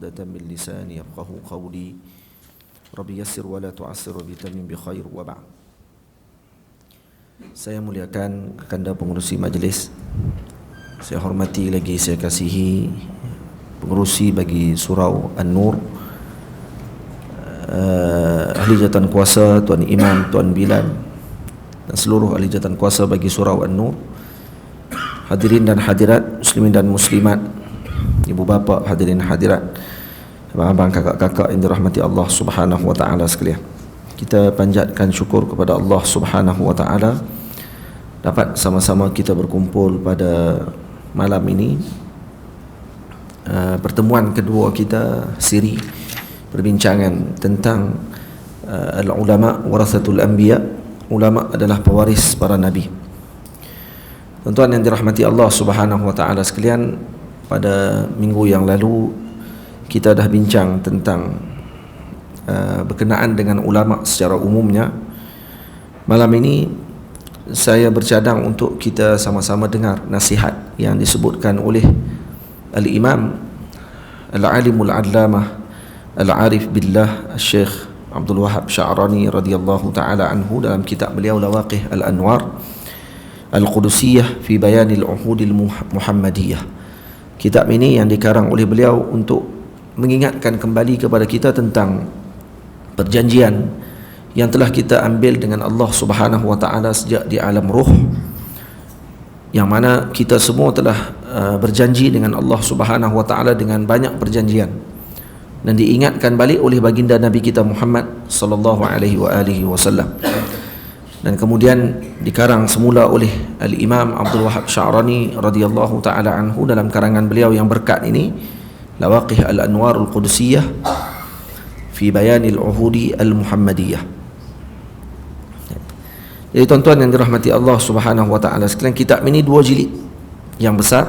عقدة من لساني يفقه قولي رب يسر ولا تعسر بتمم بخير وبعد. Saya muliakan Kakanda pengurusi majlis, saya hormati lagi saya kasihi pengurusi bagi surau An-Nur, ahli jawatan kuasa Tuan Imam, Tuan Bilal dan seluruh ahli jawatan kuasa bagi surau An-Nur, hadirin dan hadirat, muslimin dan muslimat, ibu bapa, hadirin hadirat, abang-abang, kakak-kakak yang dirahmati Allah Subhanahu wa taala sekalian. Kita panjatkan syukur kepada Allah Subhanahu wa taala dapat sama-sama kita berkumpul pada malam ini, pertemuan kedua kita siri perbincangan tentang al-ulama warasatul anbiya. Ulama adalah pewaris para nabi. Tuan-tuan yang dirahmati Allah Subhanahu wa taala sekalian, pada minggu yang lalu kita dah bincang tentang berkenaan dengan ulama secara umumnya. Malam ini saya bercadang untuk kita sama-sama dengar nasihat yang disebutkan oleh Al-Imam Al-Alimul Allamah Al-Arif Billah Syekh Abdul Wahab Sya'rani radhiyallahu ta'ala anhu dalam kitab beliau Lawaqih Al-Anwar Al-Qudusiyah fi Bayanil Uhudil Muhammadiyah. Kitab ini yang dikarang oleh beliau untuk mengingatkan kembali kepada kita tentang perjanjian yang telah kita ambil dengan Allah Subhanahu wa taala sejak di alam ruh, yang mana kita semua telah berjanji dengan Allah Subhanahu wa taala dengan banyak perjanjian, dan diingatkan balik oleh baginda Nabi kita Muhammad sallallahu alaihi wasallam, dan kemudian dikarang semula oleh Al-Imam Abdul Wahab Sya'rani radhiyallahu taala anhu dalam karangan beliau yang berkat ini, Lawaqih Al-Anwar Al-Qudusiyah fi Bayanil Uhudi Al-Muhammadiyah. Jadi tuan-tuan yang dirahmati Allah Subhanahu wa taala sekalian, kitab ini 2 jilid yang besar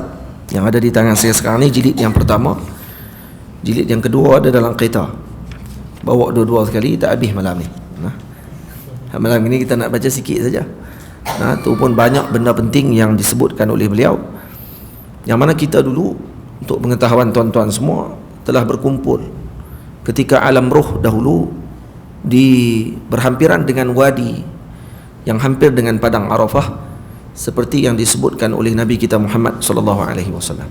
yang ada di tangan saya sekarang ni. Jilid yang pertama, jilid yang kedua ada dalam kereta. Bawa dua-dua sekali, tak habis malam ni. Malam ini kita nak baca sikit saja. Tu pun banyak benda penting yang disebutkan oleh beliau, yang mana kita dulu, untuk pengetahuan tuan-tuan semua, telah berkumpul ketika alam roh dahulu di berhampiran dengan wadi yang hampir dengan padang Arafah, seperti yang disebutkan oleh Nabi kita Muhammad sallallahu alaihi wasallam.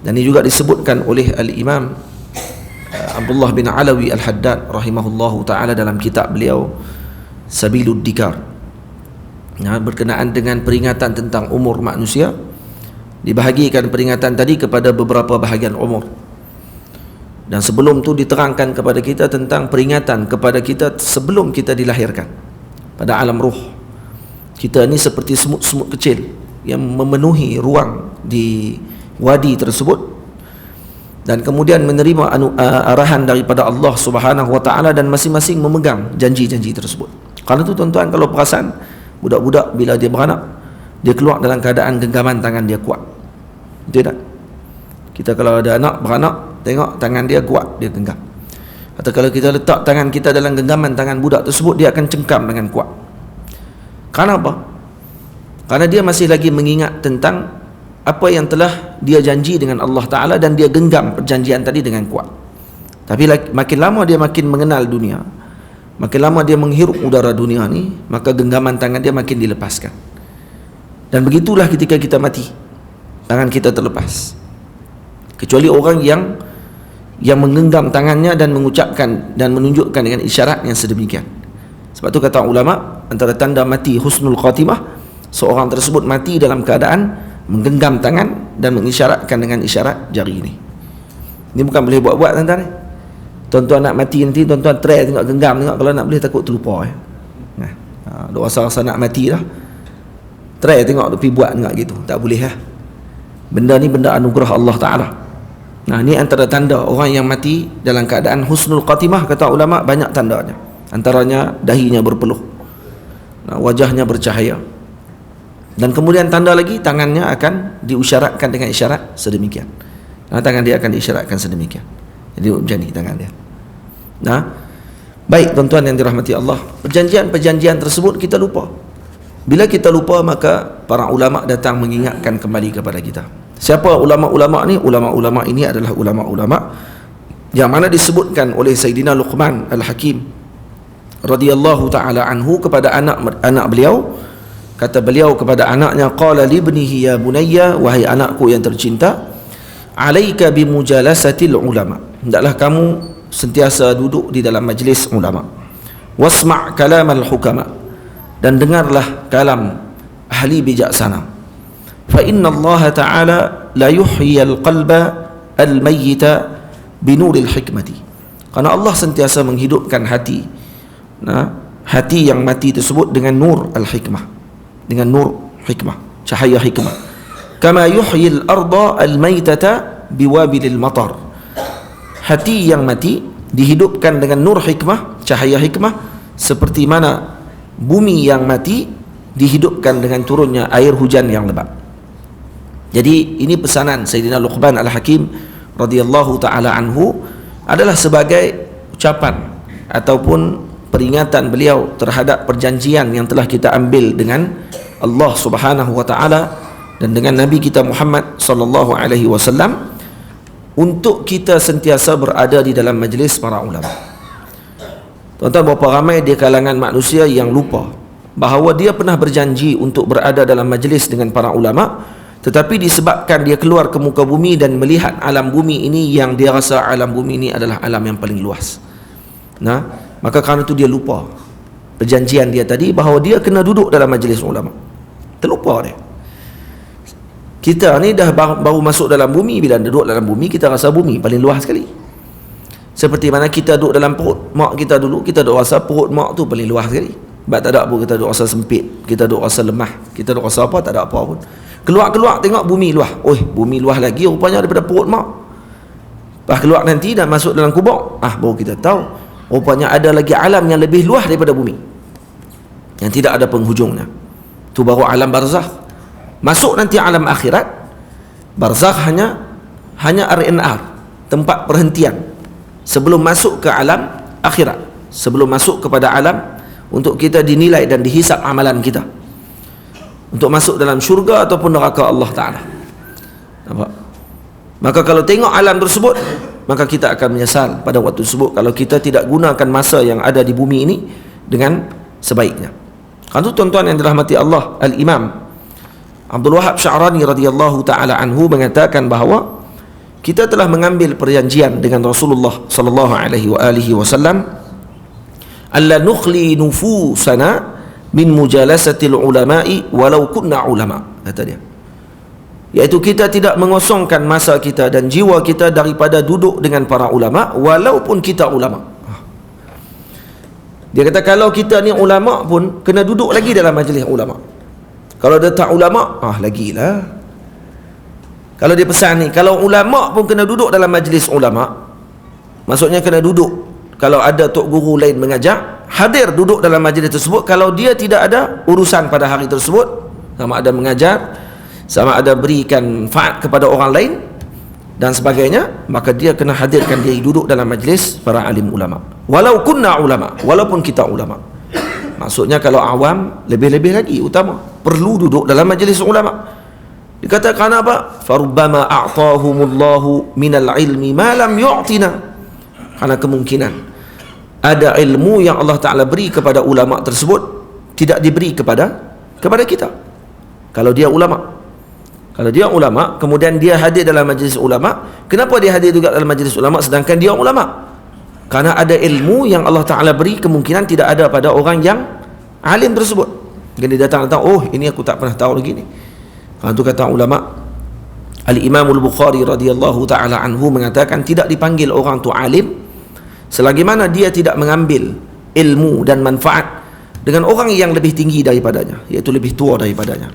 Dan ini juga disebutkan oleh Al-Imam Abdullah bin Alawi Al-Haddad rahimahullahu taala dalam kitab beliau Sabilud Dikar, berkenaan dengan peringatan tentang umur manusia. Dibahagikan peringatan tadi kepada beberapa bahagian umur, dan sebelum tu diterangkan kepada kita tentang peringatan kepada kita sebelum kita dilahirkan. Pada alam ruh kita ni seperti semut-semut kecil yang memenuhi ruang di wadi tersebut, dan kemudian menerima arahan daripada Allah Subhanahu wa taala, dan masing-masing memegang janji-janji tersebut. Karena tu tuan-tuan, kalau perasan budak-budak bila dia beranak, dia keluar dalam keadaan genggaman tangan dia kuat. Betul tak? Kita kalau ada anak beranak, tengok tangan dia kuat, dia genggam. Atau kalau kita letak tangan kita dalam genggaman tangan budak tersebut, dia akan cengkam dengan kuat. Karena apa? Karena dia masih lagi mengingat tentang apa yang telah dia janji dengan Allah Ta'ala, dan dia genggam perjanjian tadi dengan kuat. Tapi makin lama dia makin mengenal dunia, makin lama dia menghirup udara dunia ni, maka genggaman tangan dia makin dilepaskan. Dan begitulah ketika kita mati, tangan kita terlepas, kecuali orang yang menggenggam tangannya dan mengucapkan dan menunjukkan dengan isyarat yang sedemikian. Sebab tu kata ulama, antara tanda mati husnul khatimah, seorang tersebut mati dalam keadaan menggenggam tangan dan mengisyaratkan dengan isyarat jari ini. Ini bukan boleh buat-buat tuan-tuan. Tuan-tuan nak mati nanti, tuan-tuan try tengok genggam, tengok, kalau nak boleh takut terlupa. Duk rasa-rasa nak mati dah, try tengok, pergi buat tengok gitu. Tak boleh Benda ni benda anugerah Allah Ta'ala. Ni antara tanda orang yang mati dalam keadaan husnul khatimah, kata ulama, banyak tandanya. Antaranya dahinya berpeluh, wajahnya bercahaya, dan kemudian tanda lagi, tangannya akan diisyaratkan dengan isyarat sedemikian. Tangan dia akan diisyaratkan sedemikian. Jadi macam ni tangan dia. Baik tuan-tuan yang dirahmati Allah, perjanjian-perjanjian tersebut kita lupa. Bila kita lupa, maka para ulama datang mengingatkan kembali kepada kita. Siapa ulama-ulama ni? Ulama-ulama ini adalah ulama-ulama yang mana disebutkan oleh Sayyidina Luqman Al-Hakim radhiyallahu ta'ala anhu kepada anak beliau. Kata beliau kepada anaknya, qala li ibnihi ya bunayya, wahai anakku yang tercinta, alaika bimujalasatil ulama, hendaklah kamu sentiasa duduk di dalam majlis ulama, wasma' kalamal hukama, dan dengarlah kalam ahli bijaksana, fa inna Allah ta'ala la yuhyi al-qalba al-mayyita binuril hikmati, karena Allah sentiasa menghidupkan hati, hati yang mati tersebut dengan nur al-hikmah, dengan nur hikmah, cahaya hikmah. Kama yuhyil arda al-maytata biwabilil matar, hati yang mati dihidupkan dengan nur hikmah, cahaya hikmah, seperti mana bumi yang mati dihidupkan dengan turunnya air hujan yang lebat. Jadi ini pesanan Sayyidina Luqman Al-Hakim radhiyallahu ta'ala anhu adalah sebagai ucapan ataupun peringatan beliau terhadap perjanjian yang telah kita ambil dengan Allah Subhanahu wa taala dan dengan Nabi kita Muhammad sallallahu alaihi wasallam, untuk kita sentiasa berada di dalam majlis para ulama. Tuan-tuan, berapa ramai di kalangan manusia yang lupa bahawa dia pernah berjanji untuk berada dalam majlis dengan para ulama, tetapi disebabkan dia keluar ke muka bumi dan melihat alam bumi ini yang dia rasa alam bumi ini adalah alam yang paling luas. Maka kerana itu dia lupa perjanjian dia tadi bahawa dia kena duduk dalam majlis ulama. Terlupa dia. Kita ni dah baru masuk dalam bumi, bila duduk dalam bumi kita rasa bumi paling luas sekali. Seperti mana kita duduk dalam perut mak kita dulu, kita duduk rasa perut mak tu paling luas sekali. Sebab tak ada apa, kita duduk rasa sempit, kita duduk rasa lemah, kita duduk rasa apa, tak ada apa pun. Keluar tengok bumi luas. Bumi luas lagi rupanya daripada perut mak. Lepas keluar nanti dan masuk dalam kubur, baru kita tahu rupanya ada lagi alam yang lebih luas daripada bumi, yang tidak ada penghujungnya. Itu baru alam barzakh. Masuk nanti alam akhirat, barzakh hanya RNR, tempat perhentian sebelum masuk ke alam akhirat, sebelum masuk kepada alam untuk kita dinilai dan dihisap amalan kita untuk masuk dalam syurga ataupun neraka Allah Ta'ala. Nampak? Maka kalau tengok alam tersebut, maka kita akan menyesal pada waktu tersebut kalau kita tidak gunakan masa yang ada di bumi ini dengan sebaiknya. Kan tu tuan-tuan yang dirahmati Allah, Al-Imam Abdul Wahab Sya'rani radhiyallahu ta'ala anhu mengatakan bahawa kita telah mengambil perjanjian dengan Rasulullah sallallahu alaihi wasallam, alla nukhli nufusana min mujalasatil ulama'i walau kunna ulama, kata dia, iaitu kita tidak mengosongkan masa kita dan jiwa kita daripada duduk dengan para ulama walaupun kita ulama. Dia kata kalau kita ni ulama pun kena duduk lagi dalam majlis ulama. Kalau dia tak ulama, lagilah. Kalau dia pesan ni, kalau ulama pun kena duduk dalam majlis ulama, maksudnya kena duduk. Kalau ada tok guru lain mengajar, hadir duduk dalam majlis tersebut. Kalau dia tidak ada urusan pada hari tersebut, sama ada mengajar, sama ada berikan manfaat kepada orang lain dan sebagainya, maka dia kena hadirkan diri duduk dalam majlis para alim ulama. Walau kunna ulama, walaupun kita ulama. Maksudnya kalau awam, lebih-lebih lagi utama perlu duduk dalam majlis ulama. Dikatakan apa? Farubbama a'tahumullahu minal ilmi ma lam yu'tina. Karena kemungkinan ada ilmu yang Allah Ta'ala beri kepada ulama tersebut tidak diberi kepada kita. Kalau dia ulama, kemudian dia hadir dalam majlis ulama, kenapa dia hadir juga dalam majlis ulama sedangkan dia ulama? Karena ada ilmu yang Allah Ta'ala beri kemungkinan tidak ada pada orang yang alim tersebut. Jadi dia datang, ini aku tak pernah tahu lagi ni. Kalau tu kata ulama, Al-Imam Al-Bukhari radhiyallahu ta'ala anhu mengatakan tidak dipanggil orang tu alim selagi mana dia tidak mengambil ilmu dan manfaat dengan orang yang lebih tinggi daripadanya, iaitu lebih tua daripadanya,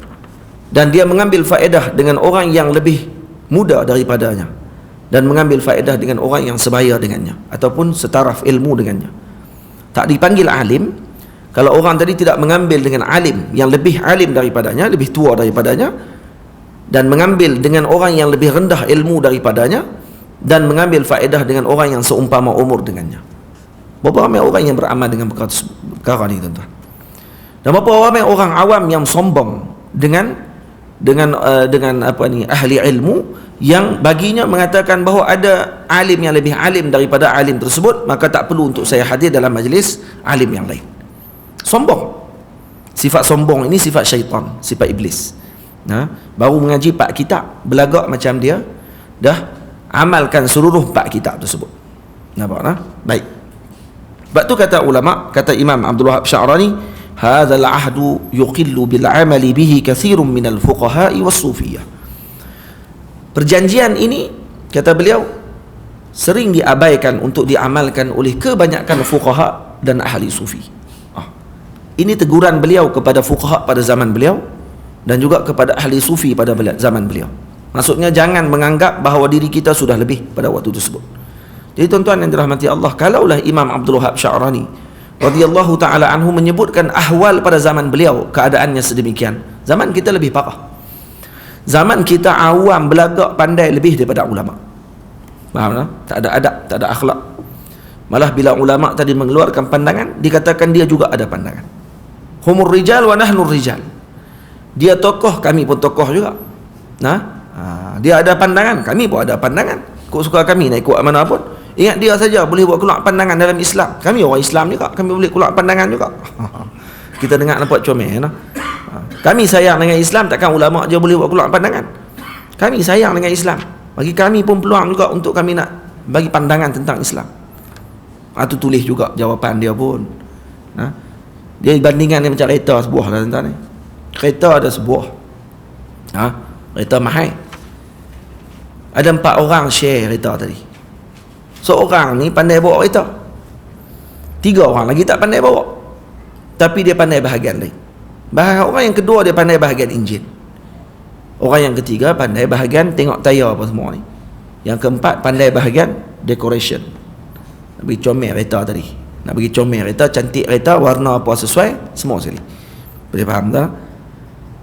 dan dia mengambil faedah dengan orang yang lebih muda daripadanya, dan mengambil faedah dengan orang yang sebaya dengannya ataupun setaraf ilmu dengannya. Tak dipanggil alim kalau orang tadi tidak mengambil dengan alim yang lebih alim daripadanya, lebih tua daripadanya, dan mengambil dengan orang yang lebih rendah ilmu daripadanya, dan mengambil faedah dengan orang yang seumpama umur dengannya. Berapa ramai orang yang beramal dengan perkara ni, tuan-tuan? Dan berapa ramai orang awam yang sombong dengan dengan apa ni, ahli ilmu yang baginya mengatakan bahawa ada alim yang lebih alim daripada alim tersebut, maka tak perlu untuk saya hadir dalam majlis alim yang lain. Sombong. Sifat sombong ini sifat syaitan, sifat iblis. Baru mengaji 4 kitab, belagak macam dia dah amalkan seluruh 4 kitab tersebut. Nampak tak? Baik. Sebab tu kata ulama, kata Imam Abdul Wahab Sya'rani, hadzal ahdu yuqillu bil amali bihi katsirun minal fuqaha'i was sufiyah. Perjanjian ini, kata beliau, sering diabaikan untuk diamalkan oleh kebanyakan fuqaha dan ahli sufi. Ini teguran beliau kepada fuqaha pada zaman beliau dan juga kepada ahli sufi pada zaman beliau. Maksudnya jangan menganggap bahawa diri kita sudah lebih pada waktu tersebut. Jadi tuan-tuan yang dirahmati Allah, kalaulah Imam Abdul Wahab Sya'rani radhiyallahu ta'ala anhu menyebutkan ahwal pada zaman beliau, keadaannya sedemikian, zaman kita lebih parah. Zaman kita awam, belagak, pandai lebih daripada ulama. Faham tak? Tak ada adab, tak ada akhlak. Malah bila ulama tadi mengeluarkan pandangan, dikatakan dia juga ada pandangan. Humur rijal wa nahnu rijal. Dia tokoh, kami pun tokoh juga. Dia ada pandangan, kami pun ada pandangan. Kau suka kami nak ikut mana pun. Ingat dia saja boleh buat keluar pandangan dalam Islam. Kami orang Islam juga, kami boleh keluar pandangan juga. Kita dengar nampak comel. Kami sayang dengan Islam, takkan ulama je boleh buat keluar pandangan. Kami sayang dengan Islam. Bagi kami pun peluang juga untuk kami nak bagi pandangan tentang Islam. Itu tulis juga jawapan dia pun. Dia bandingan dia macam kereta sebuah lah tuan-tuan ni. Kereta ada sebuah. Kereta mahal. Ada 4 orang share kereta tadi. Seorang ni pandai bawa kereta. 3 orang lagi tak pandai bawa. Tapi dia pandai bahagian lain. Orang yang kedua dia pandai bahagian enjin. Orang yang ketiga pandai bahagian tengok tayar apa semua ni. Yang keempat pandai bahagian decoration. Nak bagi comel kereta tadi. Nak bagi comel kereta, cantik kereta, warna apa sesuai, semua sekali. Boleh faham tak?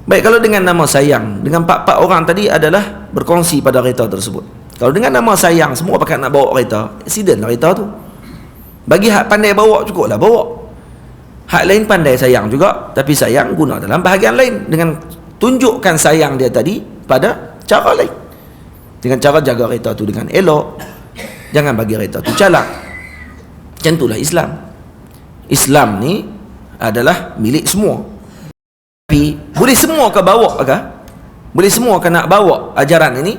Baik, kalau dengan nama sayang, dengan 4 orang tadi adalah berkongsi pada kereta tersebut. Kalau dengan nama sayang, semua pakat nak bawa kereta, accident lah kereta tu. Bagi hak pandai bawa, cukup lah bawa. Hak lain pandai sayang juga, tapi sayang guna dalam bahagian lain, dengan tunjukkan sayang dia tadi pada cara lain. Dengan cara jaga kereta tu dengan elok. Jangan bagi kereta tu calak. Macam itulah Islam. Islam ni adalah milik semua. Tapi boleh semua ke bawa ke? Boleh semua ke nak bawa ajaran ini?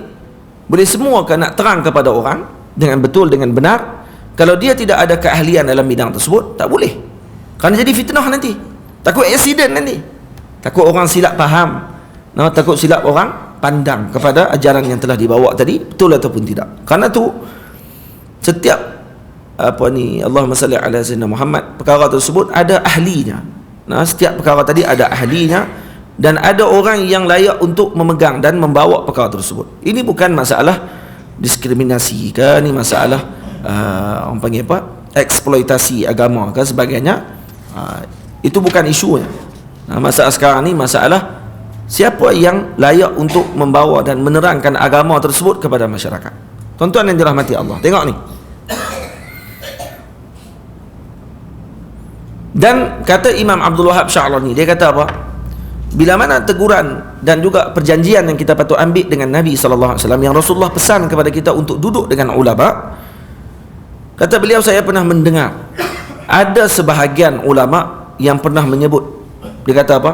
Boleh semua ke nak terang kepada orang dengan betul, dengan benar? Kalau dia tidak ada keahlian dalam bidang tersebut, tak boleh. Kerana jadi fitnah nanti. Takut accident nanti. Takut orang silap faham. Takut silap orang pandang kepada ajaran yang telah dibawa tadi, betul ataupun tidak. Kerana tu setiap Allahumma salli ala sayyidina Muhammad, perkara tersebut ada ahlinya. Setiap perkara tadi ada ahlinya dan ada orang yang layak untuk memegang dan membawa perkara tersebut. Ini bukan masalah diskriminasi ke, ni masalah orang panggil apa, eksploitasi agama ke sebagainya. Itu bukan isunya. Masalah sekarang ni masalah siapa yang layak untuk membawa dan menerangkan agama tersebut kepada masyarakat. Tuan-tuan yang dirahmati Allah, tengok ni. Dan kata Imam Abdul Wahab Sya'rani, dia kata apa? Bila mana teguran dan juga perjanjian yang kita patut ambil dengan Nabi SAW, yang Rasulullah pesan kepada kita untuk duduk dengan ulama, kata beliau, saya pernah mendengar ada sebahagian ulama yang pernah menyebut, dia kata apa?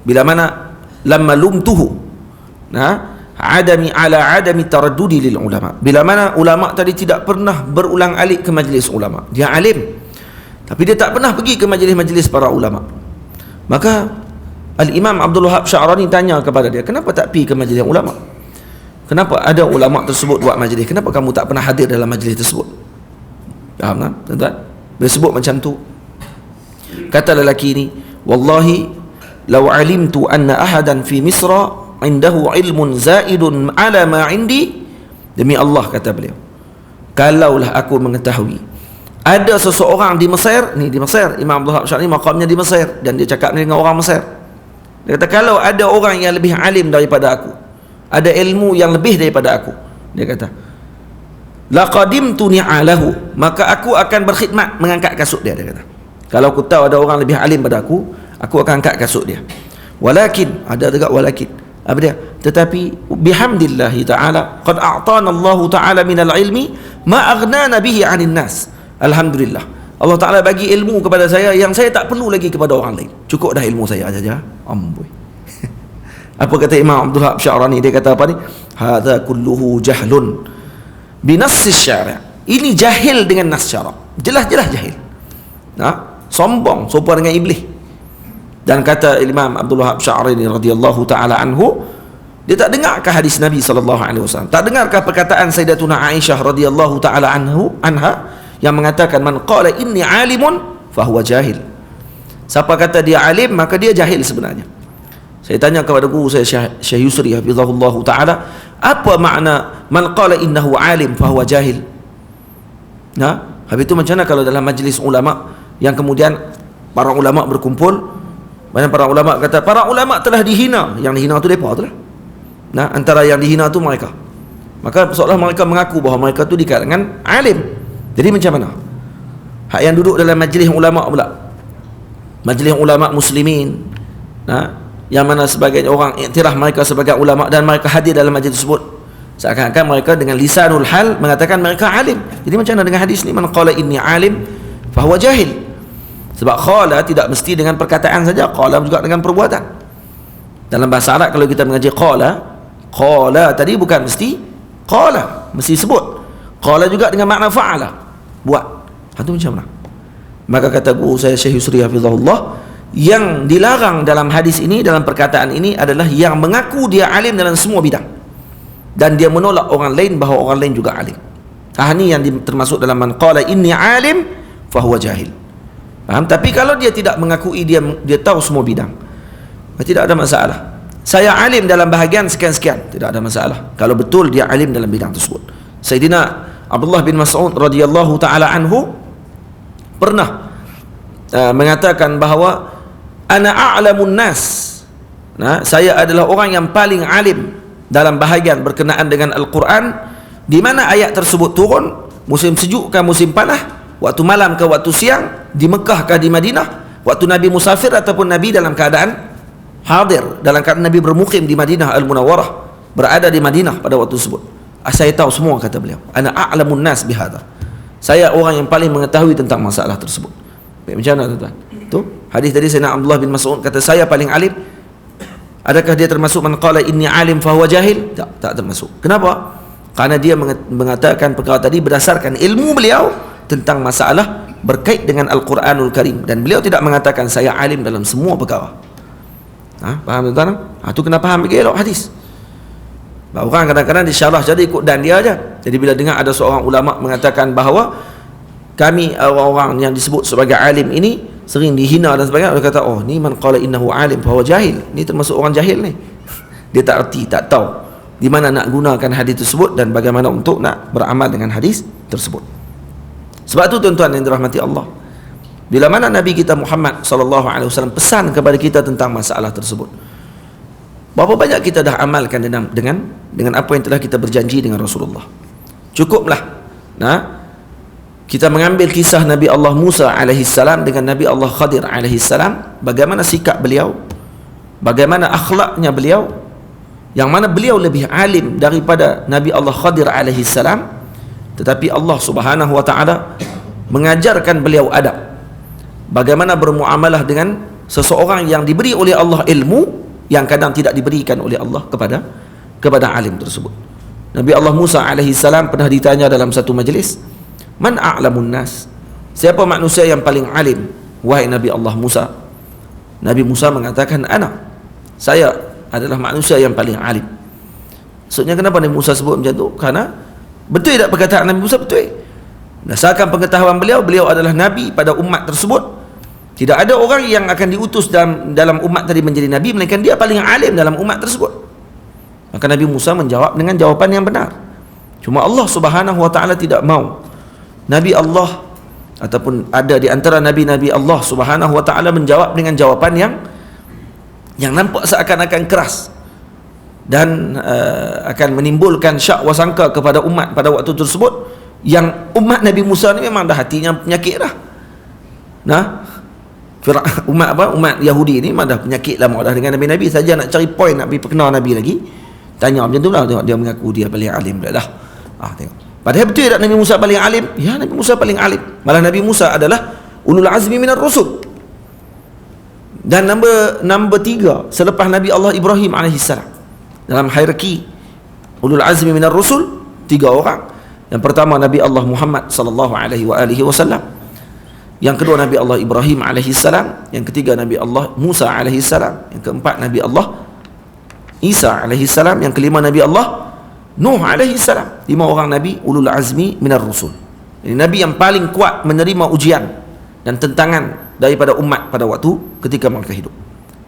Bila mana lamma lumtuhu adami taraddudi lil ulama, bila mana ulama tadi tidak pernah berulang alik ke majlis ulama, dia alim tapi dia tak pernah pergi ke majlis-majlis para ulama. Maka Al-Imam Abdul Wahab Sya'rani tanya kepada dia, kenapa tak pergi ke majlis ulama? Kenapa ada ulama tersebut buat majlis, kenapa kamu tak pernah hadir dalam majlis tersebut? Faham tak tuan-tuan? Dia sebut macam tu. Kata lelaki ni, wallahi law alimtu anna ahadan fi Misra indahu ilmun zaidun ala ma indi, demi Allah kata beliau, kalaulah aku mengetahui ada seseorang di Mesir, ni di Mesir, Imam Abdul Wahab Sya'rani maqamnya di Mesir, dan dia cakap ni dengan orang Mesir. Dia kata, kalau ada orang yang lebih alim daripada aku, ada ilmu yang lebih daripada aku, dia kata, laqadimtu ni'alahu, maka aku akan berkhidmat mengangkat kasut dia, dia kata. Kalau aku tahu ada orang lebih alim pada aku akan angkat kasut dia. Walakin, ada juga walakin, Apa dia? Tetapi bihamdillahi ta'ala qad a'tana Allah ta'ala minal ilmi ma aghnana bihi 'anil nas. Alhamdulillah, Allah Ta'ala bagi ilmu kepada saya yang saya tak perlu lagi kepada orang lain. Cukup dah ilmu saya saja. Amboi. Apa kata Imam Abdul Wahab Sya'rani? Dia kata apa ni? Hadza kulluhu jahlun binassis syari'. Ini jahil dengan nas syarak. Jelas-jelas jahil. Sombong, sopan dengan iblis. Dan kata Imam Abdul Wahab Sya'rani radhiyallahu taala anhu, dia tak dengarkah hadis Nabi sallallahu alaihi wasallam? Tak dengarkah perkataan Sayyidatuna Aisyah radhiyallahu taala anha yang mengatakan man qala inni alimun fahuwa jahil. Siapa kata dia alim, maka dia jahil sebenarnya. Saya tanya kepada guru saya Syekh Yusri hafizahullahu taala, apa makna man qala innahu alim fahuwa jahil? Habis itu macam mana kalau dalam majlis ulama yang kemudian para ulama berkumpul, mana para ulama kata para ulama telah dihina, yang dihina tu depa tu lah. Antara yang dihina tu mereka. Maka seolah mereka mengaku bahawa mereka tu di kalangan alim. Jadi macam mana? Hak yang duduk dalam majlis ulama pula, majlis ulama muslimin, yang mana sebagai orang iktiraf mereka sebagai ulama dan mereka hadir dalam majlis tersebut, seakan-akan mereka dengan lisanul hal mengatakan mereka alim. Jadi macam mana dengan hadis ni, man qala inni alim fahuwa jahil? Sebab qala tidak mesti dengan perkataan saja, qala juga dengan perbuatan. Dalam bahasa Arab kalau kita mengaji qala tadi bukan mesti qala, mesti sebut. Qala juga dengan makna fa'ala, buat. Itu macam mana? Maka kata guru saya Syekh Yusri hafizahullah, yang dilarang dalam hadis ini, dalam perkataan ini adalah yang mengaku dia alim dalam semua bidang dan dia menolak orang lain bahawa orang lain juga alim. Ini yang termasuk dalam man qala inni alim fahuwa jahil. Faham? Tapi kalau dia tidak mengakui dia tahu semua bidang, tidak ada masalah. Saya alim dalam bahagian sekian-sekian, tidak ada masalah kalau betul dia alim dalam bidang tersebut. Sayyidina Abdullah bin Mas'ud radhiyallahu taala anhu pernah mengatakan bahawa ana a'lamun nas, saya adalah orang yang paling alim dalam bahagian berkenaan dengan Al-Quran, di mana ayat tersebut turun, musim sejuk ke musim panas, waktu malam ke waktu siang, di Mekah ke di Madinah, waktu Nabi musafir ataupun Nabi dalam keadaan hadir, dalam keadaan Nabi bermukim di Madinah Al-Munawwarah, berada di Madinah pada waktu tersebut. Saya tahu semua, kata beliau. Ana a'lamun nas bihadza. Saya orang yang paling mengetahui tentang masalah tersebut. Baik, macam mana tuan? Tu hadis tadi Sayyidina Abdullah bin Mas'ud kata saya paling alim. Adakah dia termasuk man qala inni alim fahuwa jahil? Tak termasuk. Kenapa? Karena dia mengatakan perkara tadi berdasarkan ilmu beliau tentang masalah berkait dengan Al-Quranul Karim, dan beliau tidak mengatakan saya alim dalam semua perkara. Faham tuan? Tu kena faham bagi elok hadis. Orang kadang-kadang disyarah jadi ikut dan dia aja. Jadi bila dengar ada seorang ulama mengatakan bahawa kami orang-orang yang disebut sebagai alim ini sering dihina dan sebagainya, dia kata oh ni man qala innahu alim fahuwa jahil, ni termasuk orang jahil ni. Dia tak erti, tak tahu di mana nak gunakan hadis tersebut dan bagaimana untuk nak beramal dengan hadis tersebut. Sebab tu tuan-tuan yang dirahmati Allah, bila mana Nabi kita Muhammad sallallahu alaihi wasallam pesan kepada kita tentang masalah tersebut, berapa banyak kita dah amalkan dengan apa yang telah kita berjanji dengan Rasulullah? Cukuplah kita mengambil kisah Nabi Allah Musa alaihi salam dengan Nabi Allah Khadir alaihi salam, bagaimana sikap beliau, bagaimana akhlaknya beliau, yang mana beliau lebih alim daripada Nabi Allah Khadir alaihi salam, tetapi Allah Subhanahu wa taala mengajarkan beliau adab, bagaimana bermuamalah dengan seseorang yang diberi oleh Allah ilmu yang kadang tidak diberikan oleh Allah kepada alim tersebut. Nabi Allah Musa alaihi salam pernah ditanya dalam satu majlis, man a'lamun nas? Siapa manusia yang paling alim wahai Nabi Allah Musa? Nabi Musa mengatakan saya adalah manusia yang paling alim. Maksudnya kenapa Nabi Musa sebut macam tu? Karena betul tak perkataan Nabi Musa? Betul. Berdasarkan pengetahuan beliau adalah nabi pada umat tersebut. Tidak ada orang yang akan diutus dalam umat tadi menjadi nabi melainkan dia paling alim dalam umat tersebut. Maka Nabi Musa menjawab dengan jawapan yang benar. Cuma Allah Subhanahu wa taala tidak mau Nabi Allah ataupun ada di antara nabi-nabi Allah Subhanahu wa taala menjawab dengan jawapan yang nampak seakan-akan keras dan akan menimbulkan syak wasangka kepada umat pada waktu tersebut, yang umat Nabi Musa ni memang dah hatinya penyakit dah. umat Yahudi ni dah penyakit lama dah dengan Nabi-Nabi, saja nak cari point nak pergi perkenal Nabi lagi, tanya macam tu lah, tengok dia mengaku dia paling alim dah. Tengok. Padahal betul tak Nabi Musa paling alim? Ya, Nabi Musa paling alim. Malah Nabi Musa adalah ulul azmi minar rusul. Dan nombor 3 selepas Nabi Allah Ibrahim alaihissalam. Dalam hierarki ulul azmi minar rusul 3 orang. Yang pertama Nabi Allah Muhammad sallallahu alaihi wasallam. Yang kedua Nabi Allah Ibrahim alaihissalam, yang ketiga Nabi Allah Musa alaihissalam, yang keempat Nabi Allah Isa alaihissalam, yang kelima Nabi Allah Nuh alaihissalam. 5 orang Nabi ulul azmi minar rusul. Ini Nabi yang paling kuat menerima ujian dan tentangan daripada umat pada waktu ketika mereka hidup.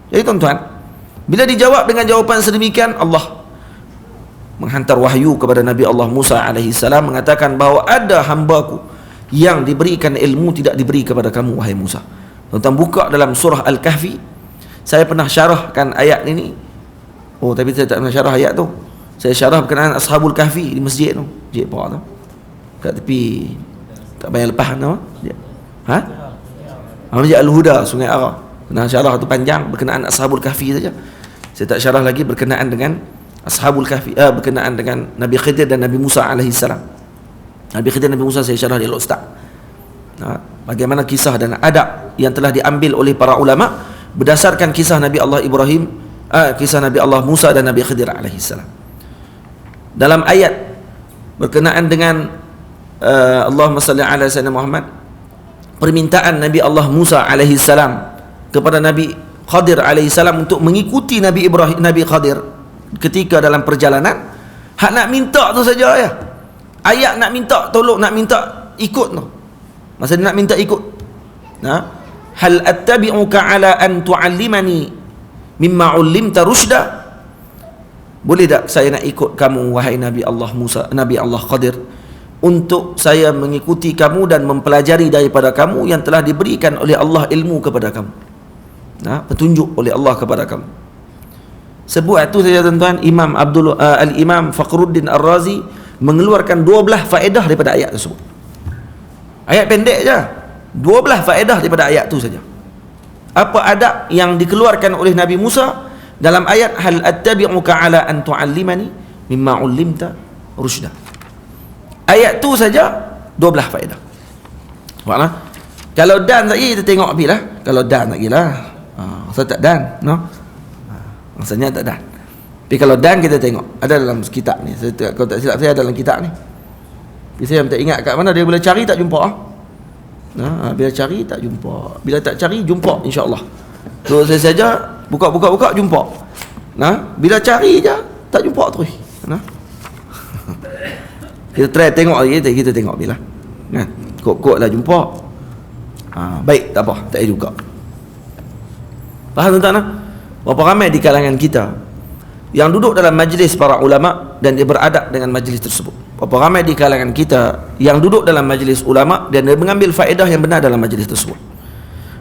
Jadi tuan-tuan, bila dijawab dengan jawapan sedemikian, Allah menghantar wahyu kepada Nabi Allah Musa alaihissalam mengatakan bahawa ada hamba-Ku yang diberikan ilmu tidak diberi kepada kamu wahai Musa. Tuan-tuan buka dalam surah Al-Kahfi. Saya pernah syarahkan ayat ini. Tapi saya tak pernah syarah ayat tu. Saya syarah berkenaan Ashabul Kahfi di masjid tu. Masjid Pak tu. Kat tepi tak bayar lepas tu. Masjid Al-Huda, Sungai Ara. Pernah syarah tu panjang berkenaan Ashabul Kahfi saja. Saya tak syarah lagi berkenaan dengan Ashabul Kahfi, berkenaan dengan Nabi Khidir dan Nabi Musa alaihissalam. Nabi Khidir, Nabi Musa saya syarah di Al-Ustaz. Bagaimana kisah dan adab yang telah diambil oleh para ulama berdasarkan kisah Nabi Allah Ibrahim, kisah Nabi Allah Musa dan Nabi Khidir alaihissalam. Dalam ayat berkenaan dengan Allahumma salli ala sayyidina Muhammad, permintaan Nabi Allah Musa alaihissalam kepada Nabi Khidir alaihissalam untuk mengikuti Nabi Ibrahim, Nabi Khidir ketika dalam perjalanan, hak nak minta tu saja ya. Ayat nak minta tolong, nak minta ikut tu. Masa dia nak minta ikut, hal attabi'uka ala an tu'allimani mimma 'ullimta rusyda. Boleh tak saya nak ikut kamu wahai Nabi Allah Musa, Nabi Allah Khidir, untuk saya mengikuti kamu dan mempelajari daripada kamu yang telah diberikan oleh Allah ilmu kepada kamu, petunjuk oleh Allah kepada kamu. Sebuah itu saja tuan-tuan, Al-Imam Fakhruddin Ar-Razi mengeluarkan 12 faedah daripada ayat tersebut. Ayat pendek je, 12 faedah daripada ayat tu saja. Apa adab yang dikeluarkan oleh Nabi Musa dalam ayat hal attabi'uka ala an tu'allimani mimma 'ullimta rusyda. Ayat tu saja 12 faedah. Maknanya kalau dan lagi kita tengok apilah. Kalau dan lagi lah. Saya tak dan, maksudnya tak dan. Tapi kalau dan kita tengok ada dalam kitab ni. Kalau tak silap saya ada dalam kitab ni. Tapi saya tak ingat kat mana dia, bila cari tak jumpa. Bila cari tak jumpa. Bila tak cari jumpa insya-Allah. So saya saja buka jumpa. Bila cari je tak jumpa terus. Kita try tengok lagi, kita tengok bila. Kok lah jumpa. Baik, tak apa, tak juga. Faham tuan-tuan? Berapa ramai di kalangan kita yang duduk dalam majlis para ulama dan dia beradab dengan majlis tersebut. Berapa ramai di kalangan kita yang duduk dalam majlis ulama dan dia mengambil faedah yang benar dalam majlis tersebut.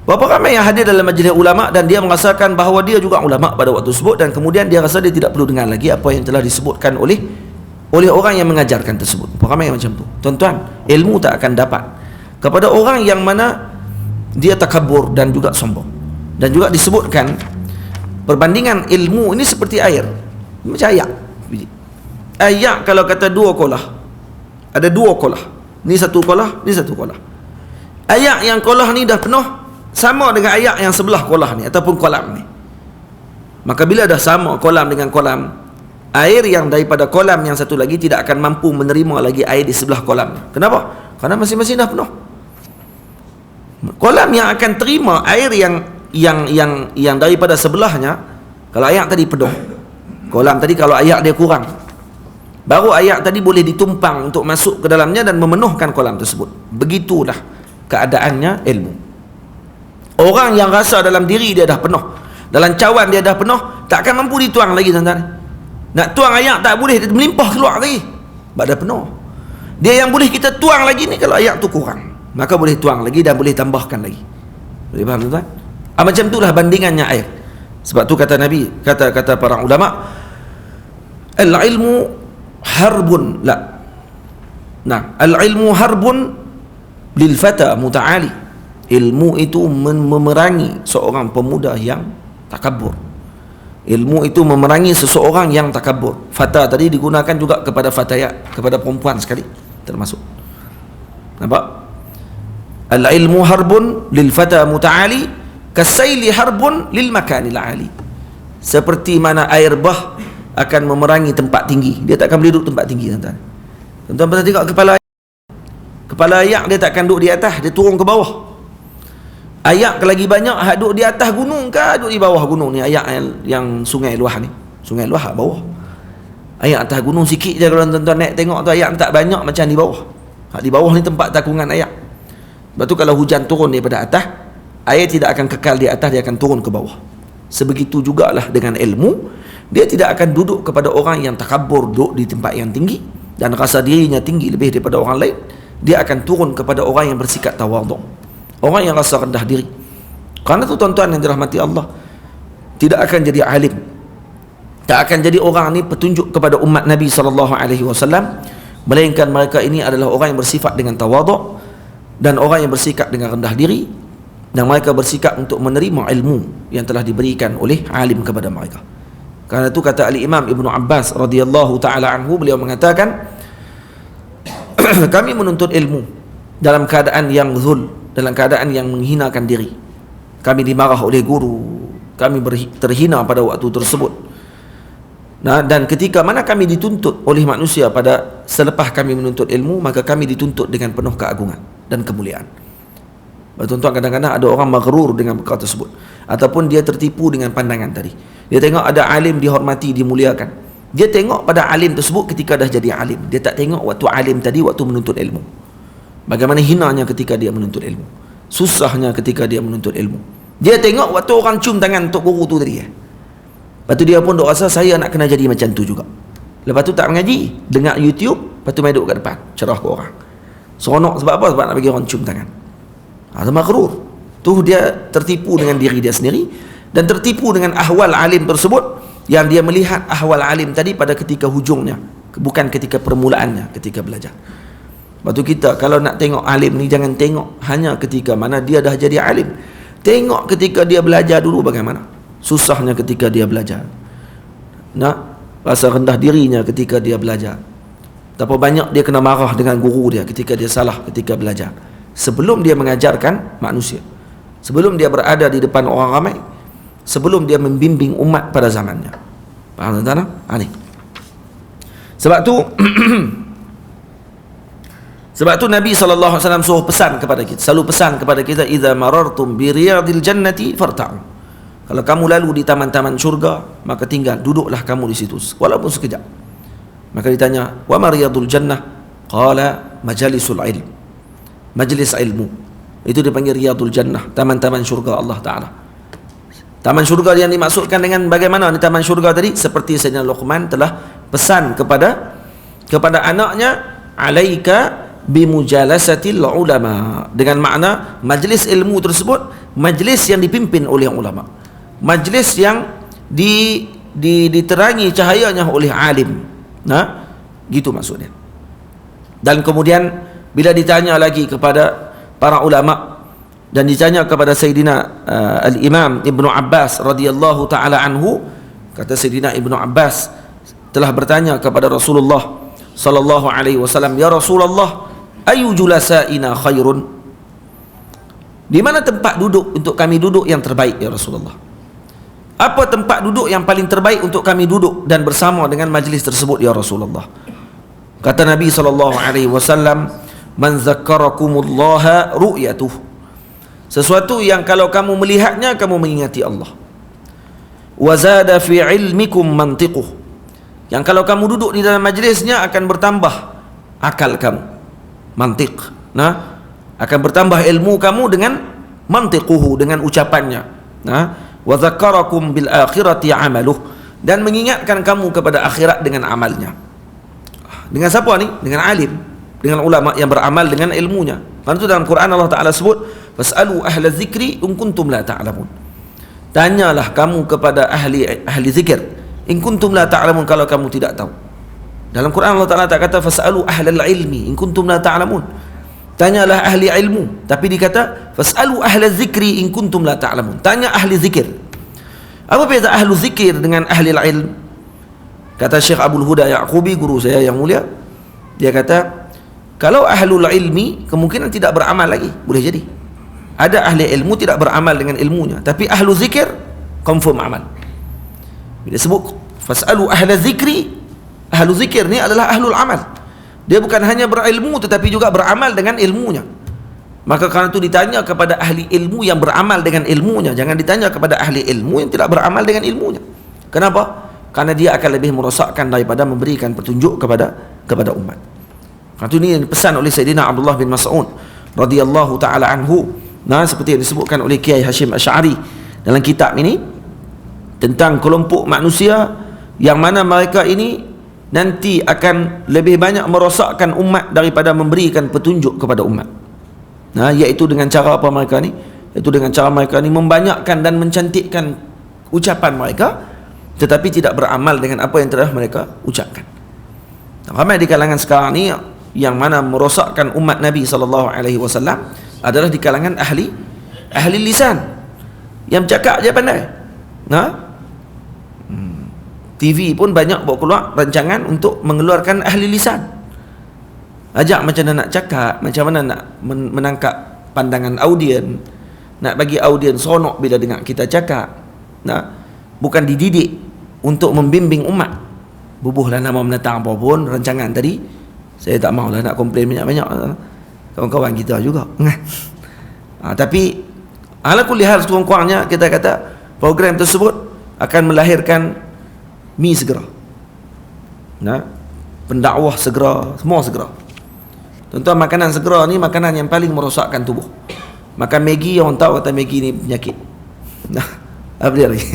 Berapa ramai yang hadir dalam majlis ulama dan dia merasakan bahawa dia juga ulama pada waktu tersebut, dan kemudian dia rasa dia tidak perlu dengar lagi apa yang telah disebutkan oleh orang yang mengajarkan tersebut. Berapa ramai yang macam tu. Tuan-tuan, ilmu tak akan dapat kepada orang yang mana dia takabur dan juga sombong. Dan juga disebutkan perbandingan ilmu ini seperti air, macam ayak. Ayak kalau kata 2 kolah, ada 2 kolah, ni 1 kolah, ni 1 kolah. Ayak yang kolah ni dah penuh sama dengan ayak yang sebelah kolah ni ataupun kolam ni. Maka bila dah sama kolam dengan kolam, air yang daripada kolam yang satu lagi tidak akan mampu menerima lagi air di sebelah kolam. Kenapa? Karena masing-masing dah penuh. Kolam yang akan terima air yang daripada sebelahnya, kalau ayak tadi penuh, kolam tadi kalau ayak dia kurang, baru ayak tadi boleh ditumpang untuk masuk ke dalamnya dan memenuhkan kolam tersebut. Begitulah keadaannya ilmu. Orang yang rasa dalam diri dia dah penuh, dalam cawan dia dah penuh, tak akan mampu dituang lagi tuan-tuan. Nak tuang ayak tak boleh, dia melimpah keluar lagi sebab dah penuh. Dia yang boleh kita tuang lagi ni kalau ayak tu kurang, maka boleh tuang lagi dan boleh tambahkan lagi. Boleh faham tuan-tuan? Macam itulah bandingannya air. Sebab tu kata Nabi, kata para ulama, al-ilmu harbun al-ilmu harbun lil fata muta'ali. Ilmu itu memerangi seorang pemuda yang takabur. Ilmu itu memerangi seseorang yang takabur. Fata tadi digunakan juga kepada fatayat, kepada perempuan sekali termasuk. Nampak? Al-ilmu harbun lil fata muta'ali kasaili harbun lil makanil ali. Seperti mana air bah akan memerangi tempat tinggi, dia tak akan boleh duduk tempat tinggi, tuan-tuan. Tuan-tuan pernah tengok kepala ayak dia tak akan duduk di atas, dia turun ke bawah. Ayak lagi banyak hak duduk di atas gunung ke duduk di bawah gunung ni? Ayak yang Sungai Luah ni, Sungai Luah bawah. Ayak atas gunung sikit je, kalau tuan-tuan naik tengok tu ayak tak banyak macam di bawah. Hak di bawah ni tempat takungan ayak. Sebab tu kalau hujan turun daripada atas, air tidak akan kekal di atas, dia akan turun ke bawah. Sebegitu jugalah dengan ilmu, dia tidak akan duduk kepada orang yang takabur, duduk di tempat yang tinggi dan rasa dirinya tinggi lebih daripada orang lain. Dia akan turun kepada orang yang bersikap tawaduk, orang yang rasa rendah diri. Kerana tu tuan-tuan yang dirahmati Allah, tidak akan jadi alim, tak akan jadi orang ni petunjuk kepada umat Nabi SAW, melainkan mereka ini adalah orang yang bersifat dengan tawaduk dan orang yang bersikap dengan rendah diri, dan mereka bersikap untuk menerima ilmu yang telah diberikan oleh alim kepada mereka. Kerana itu kata Al-Imam Ibnu Abbas radhiyallahu ta'ala anhu, beliau mengatakan, kami menuntut ilmu dalam keadaan yang zul, dalam keadaan yang menghinakan diri. Kami dimarah oleh guru, kami terhina pada waktu tersebut. Nah, dan ketika mana kami dituntut oleh manusia pada selepas kami menuntut ilmu, maka kami dituntut dengan penuh keagungan dan kemuliaan. Tuan-tuan, kadang-kadang ada orang maghrur dengan perkara tersebut, ataupun dia tertipu dengan pandangan tadi. Dia tengok ada alim dihormati, dimuliakan. Dia tengok pada alim tersebut ketika dah jadi alim. Dia tak tengok waktu alim tadi, waktu menuntut ilmu. Bagaimana hinanya ketika dia menuntut ilmu, susahnya ketika dia menuntut ilmu. Dia tengok waktu orang cium tangan untuk guru tu tadi. Lepas tu dia pun duk rasa, saya nak kena jadi macam tu juga. Lepas tu tak mengaji, dengar YouTube, lepas tu main duduk kat depan cerah ke orang. Seronok sebab apa? Sebab nak bagi orang cium tangan. Itu maghrur. Tu dia tertipu dengan diri dia sendiri, dan tertipu dengan ahwal alim tersebut, yang dia melihat ahwal alim tadi pada ketika hujungnya, bukan ketika permulaannya, ketika belajar. Lepas tu kita kalau nak tengok alim ni, jangan tengok hanya ketika mana dia dah jadi alim. Tengok ketika dia belajar dulu bagaimana susahnya ketika dia belajar. Nak rasa rendah dirinya ketika dia belajar. Betapa banyak dia kena marah dengan guru dia ketika dia salah ketika belajar. Sebelum dia mengajarkan manusia, sebelum dia berada di depan orang ramai, sebelum dia membimbing umat pada zamannya. Faham tuan-tuan? Ni. Sebab tu sebab tu Nabi SAW suruh pesan kepada kita, selalu pesan kepada kita, idza marartum bi riyadil jannati farta'u. Kalau kamu lalu di taman-taman syurga, maka tinggal duduklah kamu di situ walaupun sekejap. Maka ditanya, wa ma riyadul jannah? Qala majalisul ilm. Majlis ilmu. Itu dipanggil riyadul jannah, taman-taman syurga Allah Ta'ala. Taman syurga yang dimaksudkan dengan bagaimana ni taman syurga tadi? Seperti Sayyidina Luqman telah pesan kepada anaknya, alaika bimujalasatil ulama, dengan makna majlis ilmu tersebut majlis yang dipimpin oleh ulama, majlis yang diterangi cahayanya oleh alim. Nah, gitu maksudnya. Dan kemudian bila ditanya lagi kepada para ulama dan ditanya kepada Sayyidina Al-Imam Ibnu Abbas radhiyallahu ta'ala anhu, kata Sayyidina Ibnu Abbas telah bertanya kepada Rasulullah sallallahu alaihi wasallam, ya Rasulullah, ayu julasaina khairun? Di mana tempat duduk untuk kami duduk yang terbaik ya Rasulullah? Apa tempat duduk yang paling terbaik untuk kami duduk dan bersama dengan majlis tersebut ya Rasulullah? Kata Nabi sallallahu alaihi wasallam, man zakkarakumullah ru'yatuh. Sesuatu yang kalau kamu melihatnya kamu mengingati Allah. Wa zada fi ilmikum mantiquh. Yang kalau kamu duduk di dalam majlisnya akan bertambah akal kamu. Mantiq. Nah, akan bertambah ilmu kamu dengan mantiquhu, dengan ucapannya. Nah, wa zakkarakum bil akhirati amaluh, dan mengingatkan kamu kepada akhirat dengan amalnya. Dengan siapa ni? Dengan alim, dengan ulama yang beramal dengan ilmunya. Karena itu dalam Quran Allah Ta'ala sebut, fas'alu ahla zikri in kuntum la ta'lamun. Tanyalah kamu kepada ahli zikir in kuntum la ta'lamun, kalau kamu tidak tahu. Dalam Quran Allah Ta'ala tak kata fas'alu ahlal ilmi in kuntum la ta'lamun. Tanyalah ahli ilmu. Tapi dikata fasalu ahla zikri in kuntum la ta'lamun. Tanya ahli zikir. Apa beza ahli zikir dengan ahli ilm? Kata Syekh Abdul Huda Yaqubi, guru saya yang mulia, dia kata kalau ahlul ilmi kemungkinan tidak beramal lagi, boleh jadi. Ada ahli ilmu tidak beramal dengan ilmunya, tapi ahli zikir confirm amal. Bila sebut fasalu ahla zikri, ahli zikir ni adalah ahlul amal. Dia bukan hanya berilmu tetapi juga beramal dengan ilmunya. Maka kerana itu ditanya kepada ahli ilmu yang beramal dengan ilmunya, jangan ditanya kepada ahli ilmu yang tidak beramal dengan ilmunya. Kenapa? Karena dia akan lebih merosakkan daripada memberikan petunjuk kepada umat. Kerana itu ini yang dipesan oleh Sayyidina Abdullah bin Mas'ud radhiyallahu taala anhu. Nah, seperti yang disebutkan oleh Kiai Hashim Asy'ari dalam kitab ini tentang kelompok manusia yang mana mereka ini nanti akan lebih banyak merosakkan umat daripada memberikan petunjuk kepada umat. Nah, iaitu dengan cara apa mereka ni? Iaitu dengan cara mereka ni membanyakkan dan mencantikkan ucapan mereka, tetapi tidak beramal dengan apa yang telah mereka ucapkan. Ramai di kalangan sekarang ni yang mana merosakkan umat Nabi SAW adalah di kalangan ahli lisan, yang bercakap je pandai. Nah, TV pun banyak bawa keluar rancangan untuk mengeluarkan ahli lisan. Ajak macam mana nak cakap, macam mana nak menangkap pandangan audien, nak bagi audien seronok bila dengar kita cakap. Nah, bukan dididik untuk membimbing umat. Bubuhlah nama menentang apa pun rancangan tadi. Saya tak maulah nak komplain banyak-banyak, kawan-kawan kita juga. Tapi ala kulli hal, sekurang-kurangnya kita kata program tersebut akan melahirkan mi segera, nah, pendakwah segera, semua segera. Tuan-tuan, makanan segera ni makanan yang paling merosakkan tubuh. Makan Maggi, orang tahu kata Maggi ni penyakit. Nah, apa dia lagi?